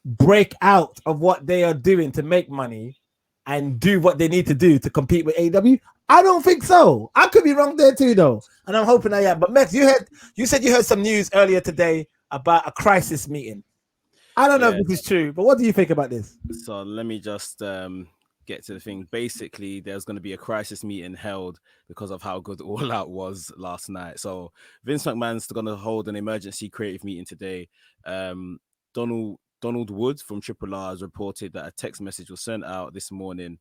break out of what they are doing to make money and do what they need to do to compete with AEW? I don't think so. I could be wrong there too, though. And I'm hoping I am. But Max, you said you heard some news earlier today about a crisis meeting. I don't know if this is true, but what do you think about this? So let me just get to the thing. Basically, there's going to be a crisis meeting held because of how good All Out was last night. So Vince McMahon's going to hold an emergency creative meeting today. Donald Wood from Triple R has reported that a text message was sent out this morning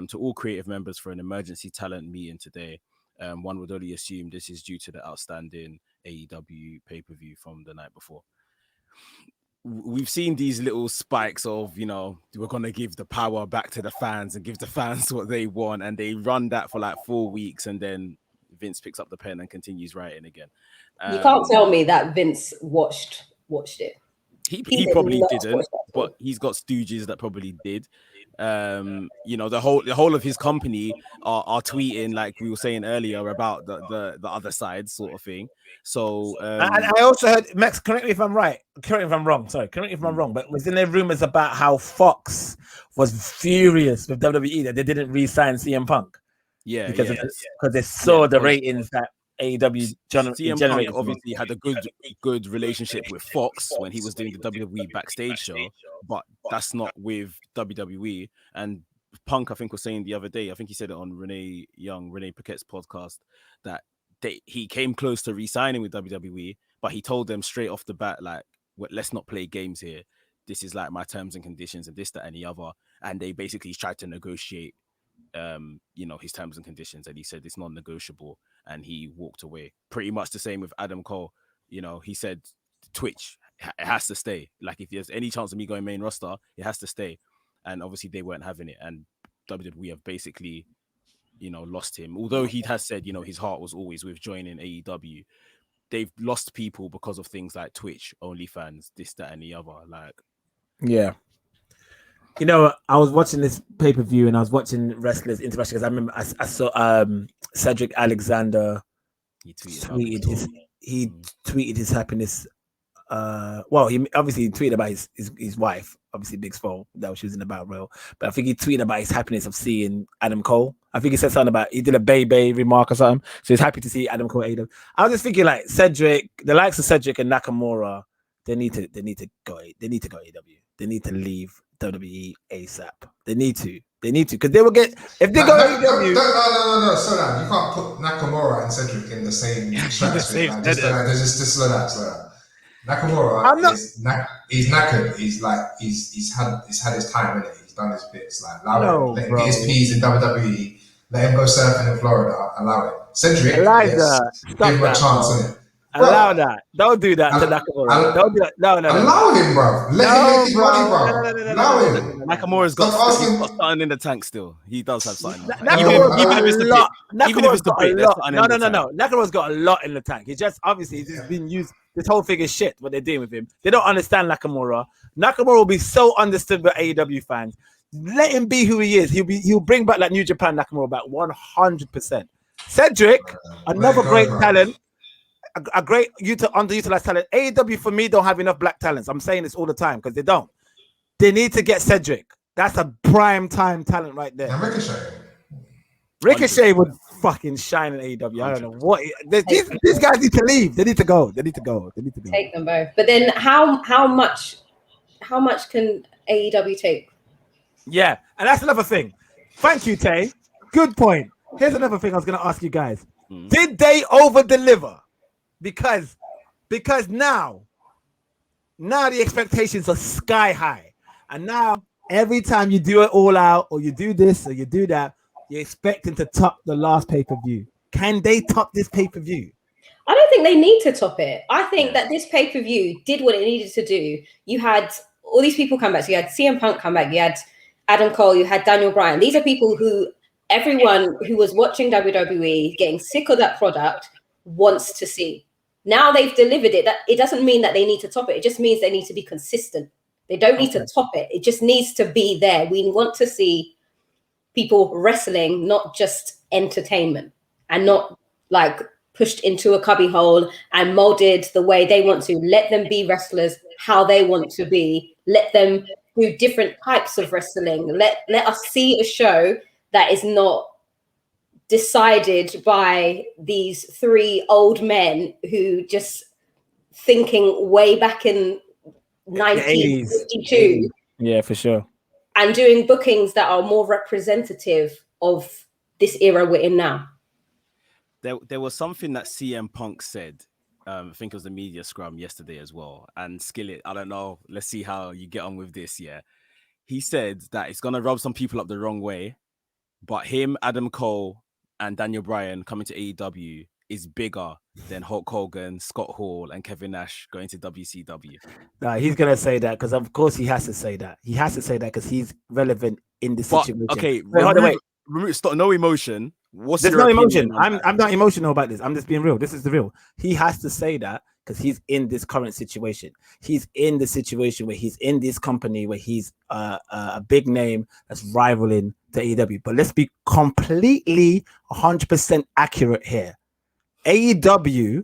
to all creative members for an emergency talent meeting today. One would only assume this is due to the outstanding AEW pay-per-view from the night before. We've seen these little spikes of, you know, we're going to give the power back to the fans and give the fans what they want. And they run that for like 4 weeks. And then Vince picks up the pen and continues writing again. You can't tell me that Vince watched it. He probably didn't, but he's got stooges that probably did. You know, the whole of his company are tweeting, like we were saying earlier, about the other side sort of thing. So and I also heard, Max, correct me if I'm right. Correct me if I'm wrong. Sorry, correct me if I'm wrong. But was in there rumors about how Fox was furious with WWE that they didn't re-sign CM Punk? Yeah, because they saw the ratings that AEW CM generated. Punk obviously had a good relationship with Fox when he was doing the WWE backstage show, but that's not with WWE. And Punk, I think, was saying the other day, I think he said it on Renee Paquette's podcast, that he came close to re-signing with WWE, but he told them straight off the bat, like, let's not play games here. This is like my terms and conditions and this, that, and the other. And they basically tried to negotiate, you know, his terms and conditions, and he said it's non-negotiable, and he walked away. Pretty much the same with Adam Cole. You know, he said Twitch, it has to stay. Like, if there's any chance of me going main roster, it has to stay. And obviously they weren't having it, and WWE have basically, you know, lost him. Although he has said, you know, his heart was always with joining AEW. They've lost people because of things like Twitch, OnlyFans, this, that, and the other. Like, yeah. You know, I was watching this pay-per-view and I was watching wrestlers interaction because I remember I saw Cedric Alexander tweeted his happiness. Well, he obviously tweeted about his wife, obviously Big Swole, that she was in the Battle Royal. But I think he tweeted about his happiness of seeing Adam Cole. I think he said something about, he did a baby remark or something. So he's happy to see Adam Cole AEW. I was just thinking, like, Cedric, the likes of Cedric and Nakamura, they need to go AEW. They need to leave WWE ASAP. They need to because they will get if they go AEW. No, slow down. You can't put Nakamura and Cedric in the same stratosphere. Man. Just slow down. Nakamura he's knackered. He's had his time in it. He's done his bits. Like let him get his P's in WWE. Let him go surfing in Florida. Allow it. Cedric, give him a chance in it. Allow that. Don't do that to Nakamura. Don't do that. No. Allow him, bro. Let him make his money, bro. Allow him. Nakamura's got something in the tank still. He does have something. Nakamura's even if it's a bit. Even if it's a bit. No. Nakamura's got a lot in the tank. He just obviously he's just been used. This whole thing is shit. What they're doing with him. They don't understand Nakamura. Nakamura will be so understood by AEW fans. Let him be who he is. He'll bring back that New Japan Nakamura back 100%. Cedric, another great talent. A great underutilized talent. AEW for me don't have enough black talents. I'm saying this all the time because they don't. They need to get Cedric. That's a prime time talent right there. And Ricochet would fucking shine in AEW. I don't know what these guys need to leave. They need to go. Take them both. But then how much can AEW take? Yeah, and that's another thing. Thank you, Tay. Good point. Here's another thing I was going to ask you guys. Did they over-deliver? Because now the expectations are sky high. And now every time you do it all out or you do this or you do that, you're expecting to top the last pay-per-view. Can they top this pay-per-view? I don't think they need to top it. I think that this pay-per-view did what it needed to do. You had all these people come back. So you had CM Punk come back. You had Adam Cole. You had Daniel Bryan. These are people who everyone who was watching WWE, getting sick of that product, wants to see. Now they've delivered it. That it doesn't mean that they need to top it. It just means they need to be consistent. They don't need to top it. It just needs to be there. We want to see people wrestling, not just entertainment, and not like pushed into a cubbyhole and molded the way they want to. Let them be wrestlers how they want to be. Let them do different types of wrestling. Let us see a show that is not decided by these three old men who just thinking way back in 1952. Yeah, for sure. And doing bookings that are more representative of this era we're in now. There was something that CM Punk said. I think it was the media scrum yesterday as well. And Skillet, I don't know. Let's see how you get on with this. Yeah. He said that it's going to rub some people up the wrong way. But him, Adam Cole, and Daniel Bryan coming to AEW is bigger than Hulk Hogan, Scott Hall, and Kevin Nash going to WCW. He's going to say that because, of course, he has to say that. He has to say that because he's relevant in the situation. Okay, stop, no emotion. There's no emotion. I'm not emotional about this. I'm just being real. This is the real. He has to say that because he's in this current situation. He's in the situation where he's in this company where he's a big name that's rivaling the AEW. But let's be completely 100% accurate here. AEW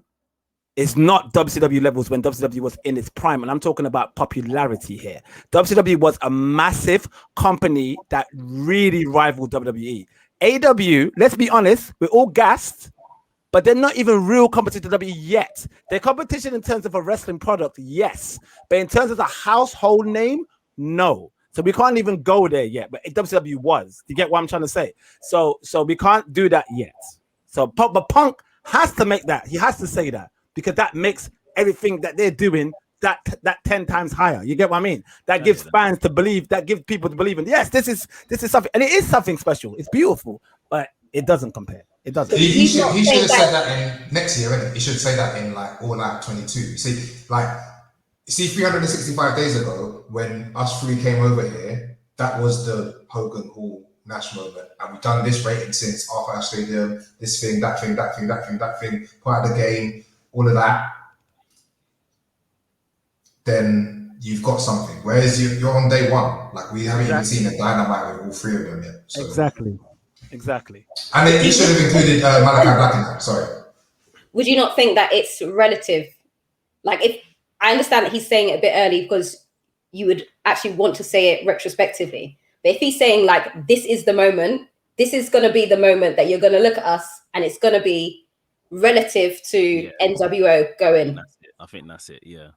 is not WCW levels when WCW was in its prime. And I'm talking about popularity here. WCW was a massive company that really rivaled WWE. AEW, let's be honest, we're all gassed, but they're not even real competition to WWE yet. They're competition in terms of a wrestling product, yes. But in terms of a household name, no. So we can't even go there yet. But WCW was. Do you get what I'm trying to say? So we can't do that yet. But Punk has to make that. He has to say that because that makes everything that they're doing that 10 times higher. You get what I mean? That gives fans to believe, that gives people to believe in, yes, this is something, and it is something special. It's beautiful, but it doesn't compare. It doesn't. He should have said that in next year, innit? He should say that in like All Out 22. See 365 days ago when us three came over here, that was the Hogan Hall Nash moment, and we've done this rating since Arthur Stadium, this thing, that thing, part of the game, all of that. Then you've got something. Whereas you're on day one, like we haven't even seen a dynamite with all three of them yet. So. Exactly. And he should have included Malachi Black in that. Sorry. Would you not think that it's relative? Like, if I understand that he's saying it a bit early because you would actually want to say it retrospectively. But if he's saying like, this is the moment, this is going to be the moment that you're going to look at us, and it's going to be relative to NWO going. I think that's it. Yeah.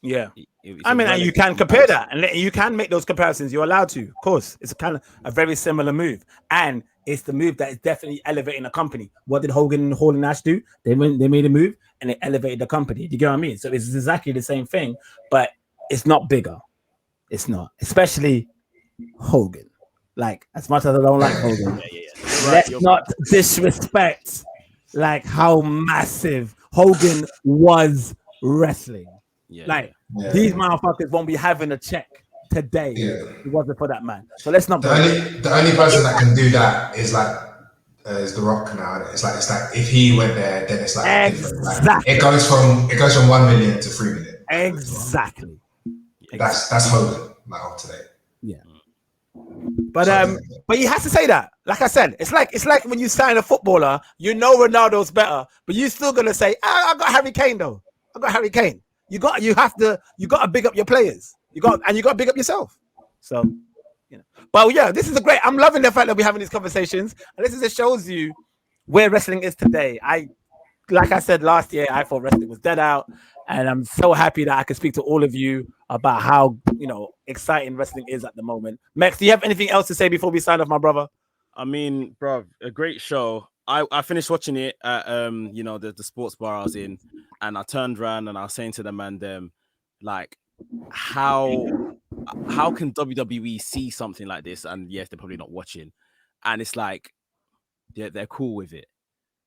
Yeah. It's I a mean, and you relative can compare comparison. that, and you can make those comparisons. You're allowed to, of course. It's a kind of a very similar move, and it's the move that is definitely elevating the company. What did Hogan, Hall, and Nash do? They made a move, and it elevated the company. Do you get what I mean? So it's exactly the same thing, but it's not bigger. It's not, especially Hogan. Like, as much as I don't like Hogan, Yeah. You're right. let's You're not disrespect like how massive Hogan was wrestling. yeah. Like, Yeah. these motherfuckers won't be having a check today. Yeah. If it wasn't for that man. So let's not. The only person that can do that is like is The Rock now. It's like if he went there, then it's like different. Like, Exactly. it goes from 1 million to 3 million. Exactly. That's Hogan like of today. Yeah. But he has to say that. Like I said, it's like when you sign a footballer, you know Ronaldo's better, but you're still gonna say, I got Harry Kane though. I got Harry Kane. You got to big up your players. You got to big up yourself. So, but yeah, this is a great. I'm loving the fact that we're having these conversations, and this just shows you where wrestling is today. Like I said last year, I thought wrestling was dead out, and I'm so happy that I can speak to all of you about how exciting wrestling is at the moment. Max, do you have anything else to say before we sign off, my brother? I mean, bro, a great show. I finished watching it at the sports bar I was in, and I turned around and I was saying to the man, them, like, how can WWE see something like this? And yes, they're probably not watching, and it's like they're cool with it.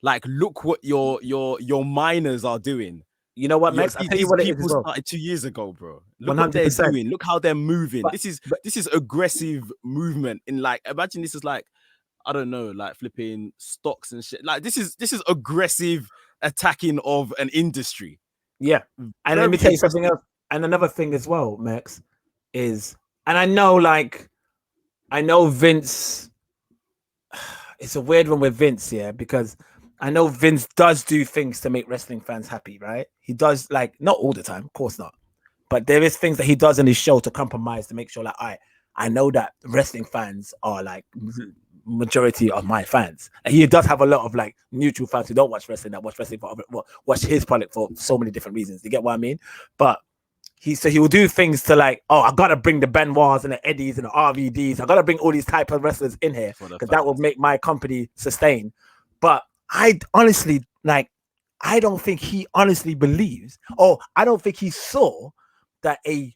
Like, look what your minors are doing. You know what, Max? I'll tell you what it is as well. Started 2 years ago, bro. Look 100%. What they're doing. Look how they're moving. This is aggressive movement. In like, imagine this is like, I don't know, like flipping stocks and shit. Like, this is aggressive attacking of an industry. Yeah. And let me tell you something else. And another thing as well, Max, is, and I know Vince, it's a weird one with Vince, yeah, because I know Vince does do things to make wrestling fans happy, right? He does, like, not all the time, of course not. But there is things that he does in his show to compromise to make sure that I know that wrestling fans are like majority of my fans. And he does have a lot of like neutral fans who don't watch wrestling, that watch wrestling for watch his product for so many different reasons. You get what I mean? But he will do things to like, I gotta bring the Benoits and the Eddies and the RVDs. I gotta bring all these type of wrestlers in here because that will make my company sustain. But I honestly, like, I don't think he honestly believes, I don't think he saw that a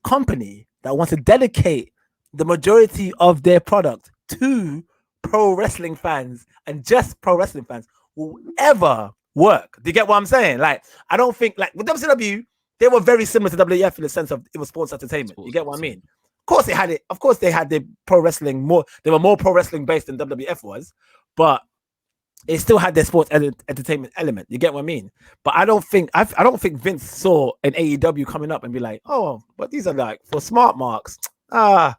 company that wants to dedicate the majority of their product to pro wrestling fans and just pro wrestling fans will ever work. Do you get what I'm saying? Like, I don't think, like, with WCW, they were very similar to WWF in the sense of it was sports entertainment. You get what I mean? Of course they had it. Of course they had the pro wrestling more. They were more pro wrestling based than WWF was, but it still had their sports entertainment element. You get what I mean? But I don't think Vince saw an AEW coming up and be like, but these are like for smart marks. Oh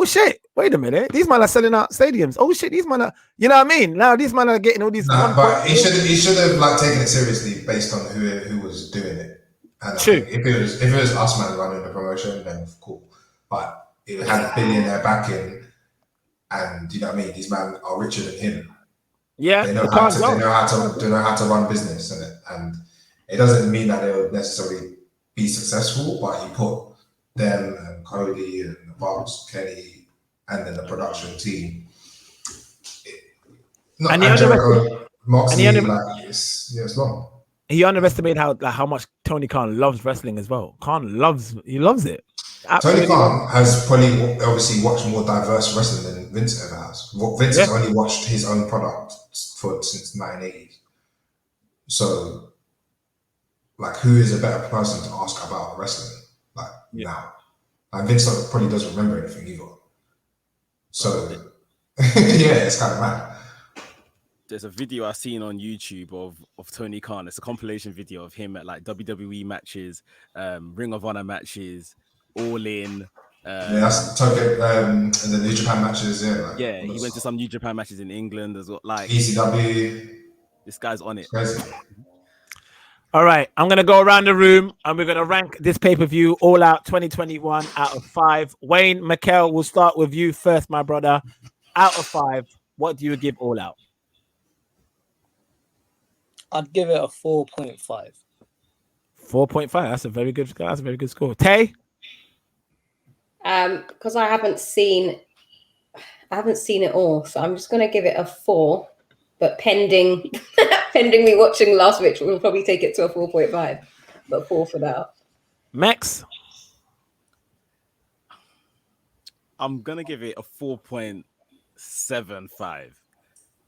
shit! Wait a minute. These men are selling out stadiums. Oh shit! These men are, you know what I mean? Now these men are getting all these. But he should have like taken it seriously based on who was doing it. And true. If it was us man running the promotion, then cool. But it had a billionaire backing, and you know what I mean. These men are richer than him. Yeah, they know how to run business, and it doesn't mean that they will necessarily be successful. But he put them and Cody and the Bucks, Kenny, and then the production team. It's long. He underestimated how much Tony Khan loves wrestling as well. He loves it. Absolutely. Tony Khan has probably obviously watched more diverse wrestling than Vince ever has. Vince has only watched his own product since 1980s. So, like, who is a better person to ask about wrestling now? And Vince probably doesn't remember anything either. So, yeah, it's kind of mad. There's a video I've seen on YouTube of Tony Khan. It's a compilation video of him at like WWE matches, Ring of Honor matches, All In. That's Tokyo and the New Japan matches. He went to some New Japan matches in England as well. Like ECW. This guy's on it. All right, I'm gonna go around the room and we're gonna rank this pay-per-view All Out 2021 out of 5. Wayne, Mikel, we'll start with you first, my brother. Out of 5, what do you give All Out? I'd give it a 4.5. 4.5. That's a very good. That's a very good score. Tay. Because I haven't seen it all, so I'm just gonna give it a 4. But pending me watching last week, we'll probably take it to a 4.5. But 4 for now. Max. I'm gonna give it a 4.75.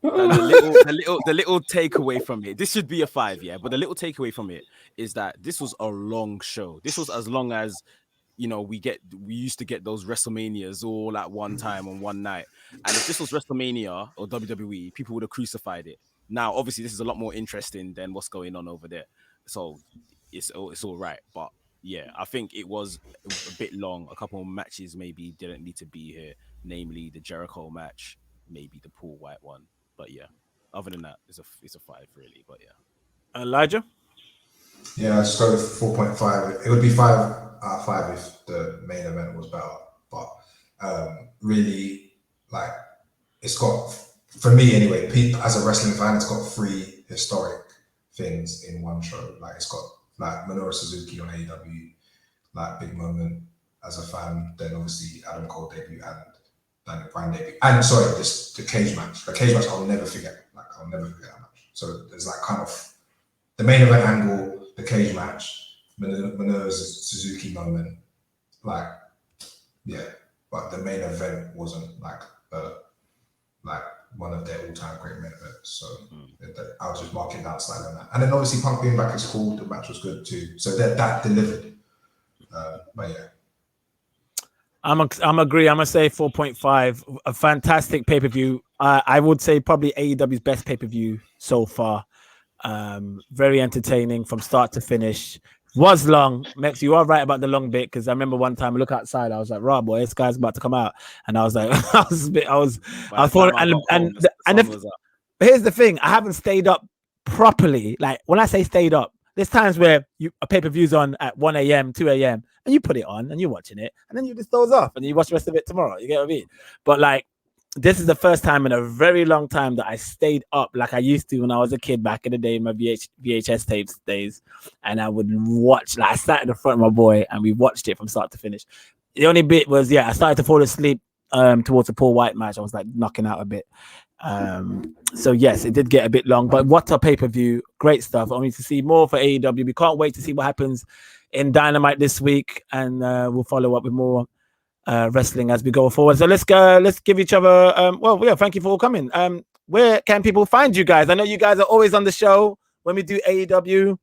The little takeaway from it. This should be a 5, yeah. But the little takeaway from it is that this was a long show. This was as long as we used to get those WrestleManias all at one time on one night. And if this was WrestleMania or WWE, people would have crucified it. Now, obviously, this is a lot more interesting than what's going on over there. So it's all right. But yeah, I think it was a bit long. A couple of matches maybe didn't need to be here, namely the Jericho match, maybe the Paul White one. But yeah, other than that, it's a 5 really. But yeah, Elijah. Yeah, I just go with 4.5. It would be 5 out of 5 if the main event was better. But really, like, it's got, for me anyway, as a wrestling fan, it's got 3 historic things in one show. Like, it's got like Minoru Suzuki on AEW, like big moment as a fan. Then obviously Adam Cole debut and Daniel Bryan debut. And sorry, the cage match. The cage match I'll never forget. Like, I'll never forget that match. So there's like kind of the main event angle, the cage match, Minoru Suzuki moment, like, yeah, but the main event wasn't like one of their all-time great main events. So I'll just mark it down slightly on that. And then obviously Punk being back is cool. The match was good too. So that delivered. But yeah. I'm agree. I'm gonna say 4.5. A fantastic pay-per-view. I would say probably AEW's best pay-per-view so far. Very entertaining from start to finish. Was long. Max, you are right about the long bit, because I remember one time I look outside, I was like, "Rob, boy, this guy's about to come out," and I was like, I was falling, and here's the thing: I haven't stayed up properly. Like, when I say stayed up, there's times where a pay-per-view's on at 1 a.m., 2 a.m., and you put it on and you're watching it, and then you just doze off and you watch the rest of it tomorrow. You get what I mean? But like, this is the first time in a very long time that I stayed up like I used to when I was a kid back in the day in my VHS tapes days. And I would watch, like, I sat in the front of my boy and we watched it from start to finish. The only bit was, I started to fall asleep towards the Paul White match. I was like knocking out a bit. So yes, it did get a bit long, but what a pay-per-view. Great stuff. I mean, to see more for AEW. We can't wait to see what happens in Dynamite this week, and we'll follow up with more wrestling as we go forward. So let's give each other thank you for all coming. Where can people find you guys? I know you guys are always on the show when we do AEW.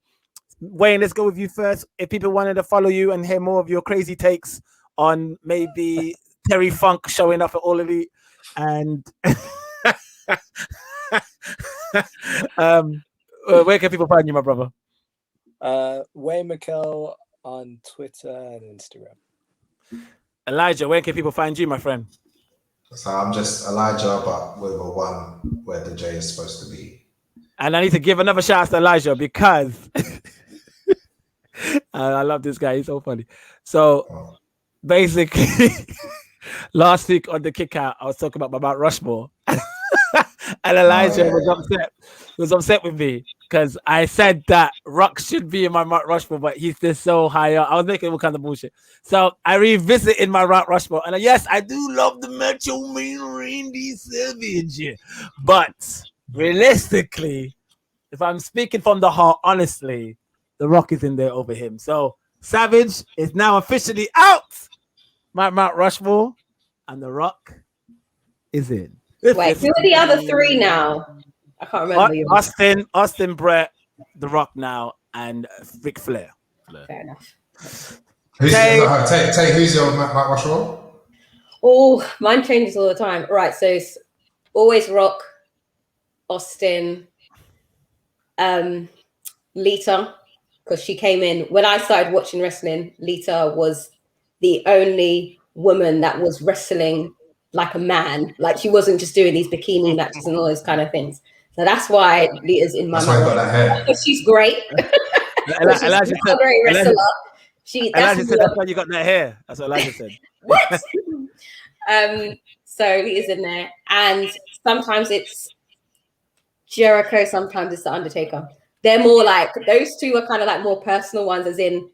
Wayne, let's go with you first. If people wanted to follow you and hear more of your crazy takes on maybe Terry Funk showing up at All Elite and where can people find you, my brother? Wayne McKell on Twitter and Instagram. Elijah, where can people find you, my friend? So I'm just Elijah, but with a 1 where the J is supposed to be. And I need to give another shout out to Elijah because I love this guy. He's so funny. So basically, last week on the Kickout, I was talking about my Mount Rushmore. And Elijah was upset with me because I said that Rock should be in my Mount Rushmore, but he's just so high up. I was making all kinds of bullshit. So I revisited my Mount Rushmore, and yes, I do love the Macho Man Randy Savage. But realistically, if I'm speaking from the heart, honestly, The Rock is in there over him. So Savage is now officially out my Mount Rushmore, and The Rock is in. Wait, who are the other 3 now? I can't remember. Austin, Brett, The Rock now, and Ric Flair. Fair enough. Who's your Mount Rushmore? Oh, mine changes all the time. Right, so it's always Rock, Austin, Lita, because she came in when I started watching wrestling. Lita was the only woman that was wrestling like a man. Like, she wasn't just doing these bikini matches and all those kind of things. So that's why Lita's in my mind. That's why I got that hair. Because she's great. She's a great wrestler. Elijah said that's why you got that hair. That's what Elijah said. What? So Lita's in there. And sometimes it's Jericho, sometimes it's The Undertaker. they're more like, those two are kind of like more personal ones, as in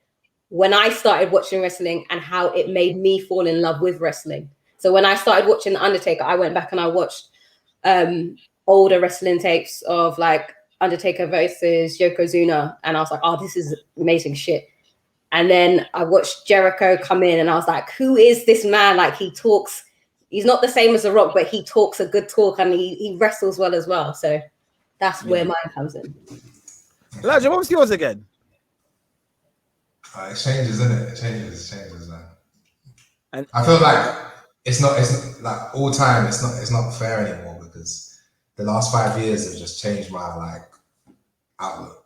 when I started watching wrestling and how it made me fall in love with wrestling. So when I started watching The Undertaker, I went back and I watched older wrestling tapes of like Undertaker versus Yokozuna, and I was like, oh, this is amazing shit. And then I watched Jericho come in and I was like, who is this man? Like, he talks, he's not the same as The Rock, but he talks a good talk, and he wrestles well as well. So that's where mine comes in. Elijah, what was yours again? It changes, isn't it? It changes, man. And I feel like it's not like all time. It's not fair anymore, because the last 5 years have just changed my like outlook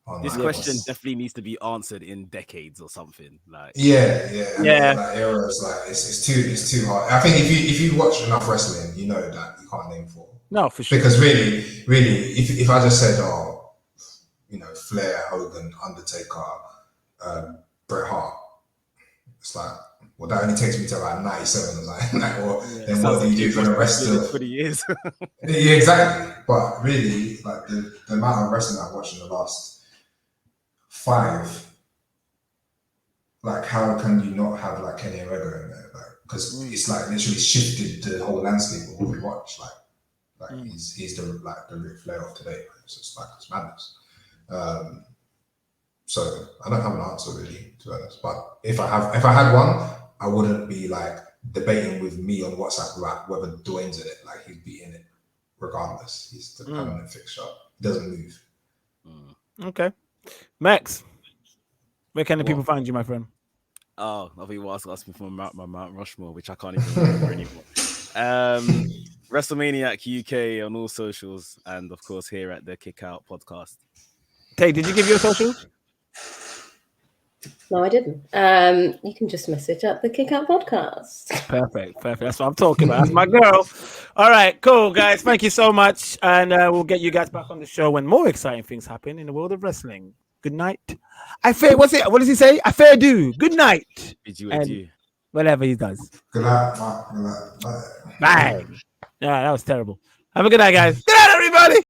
on This like, question definitely needs to be answered in decades or something. Like yeah. That era is like it's too hard. I think if you watch enough wrestling, you know that you can't name four. No, for sure. Because really, if I just said, oh, you know, Flair, Hogan, Undertaker, Bret Hart, it's like, well, that only takes me to about 97. I was like, well, then what do you do for the rest of 20 years? Yeah, exactly. But really, like the amount of wrestling I've watched in the last 5, like how can you not have like Kenny Omega in there? Like, because it's like literally shifted the whole landscape of what we watch. Like he's the Ric Flair of today. It's just like it's madness. So I don't have an answer really, to be honest. But if I had one, I wouldn't be like debating with me on WhatsApp about whether Dwayne's in it. Like he'd be in it regardless. He's the permanent fixture. He doesn't move. Okay, Max, where can the people find you, my friend? Oh, I think you were asking for my Mount Rushmore, which I can't even remember anymore. WrestleManiac UK on all socials, and of course here at the Kickout podcast. Tay, did you give your socials? No, I didn't. You can just message up the Kickout podcast. Perfect. That's what I'm talking about. That's my girl. All right, cool, guys. Thank you so much, and we'll get you guys back on the show when more exciting things happen in the world of wrestling. Good night. What does he say? I fair do. Good night. Did you adieu? Whatever he does. Good night. Bye. Bye. Yeah, that was terrible. Have a good night, guys. Good night, everybody.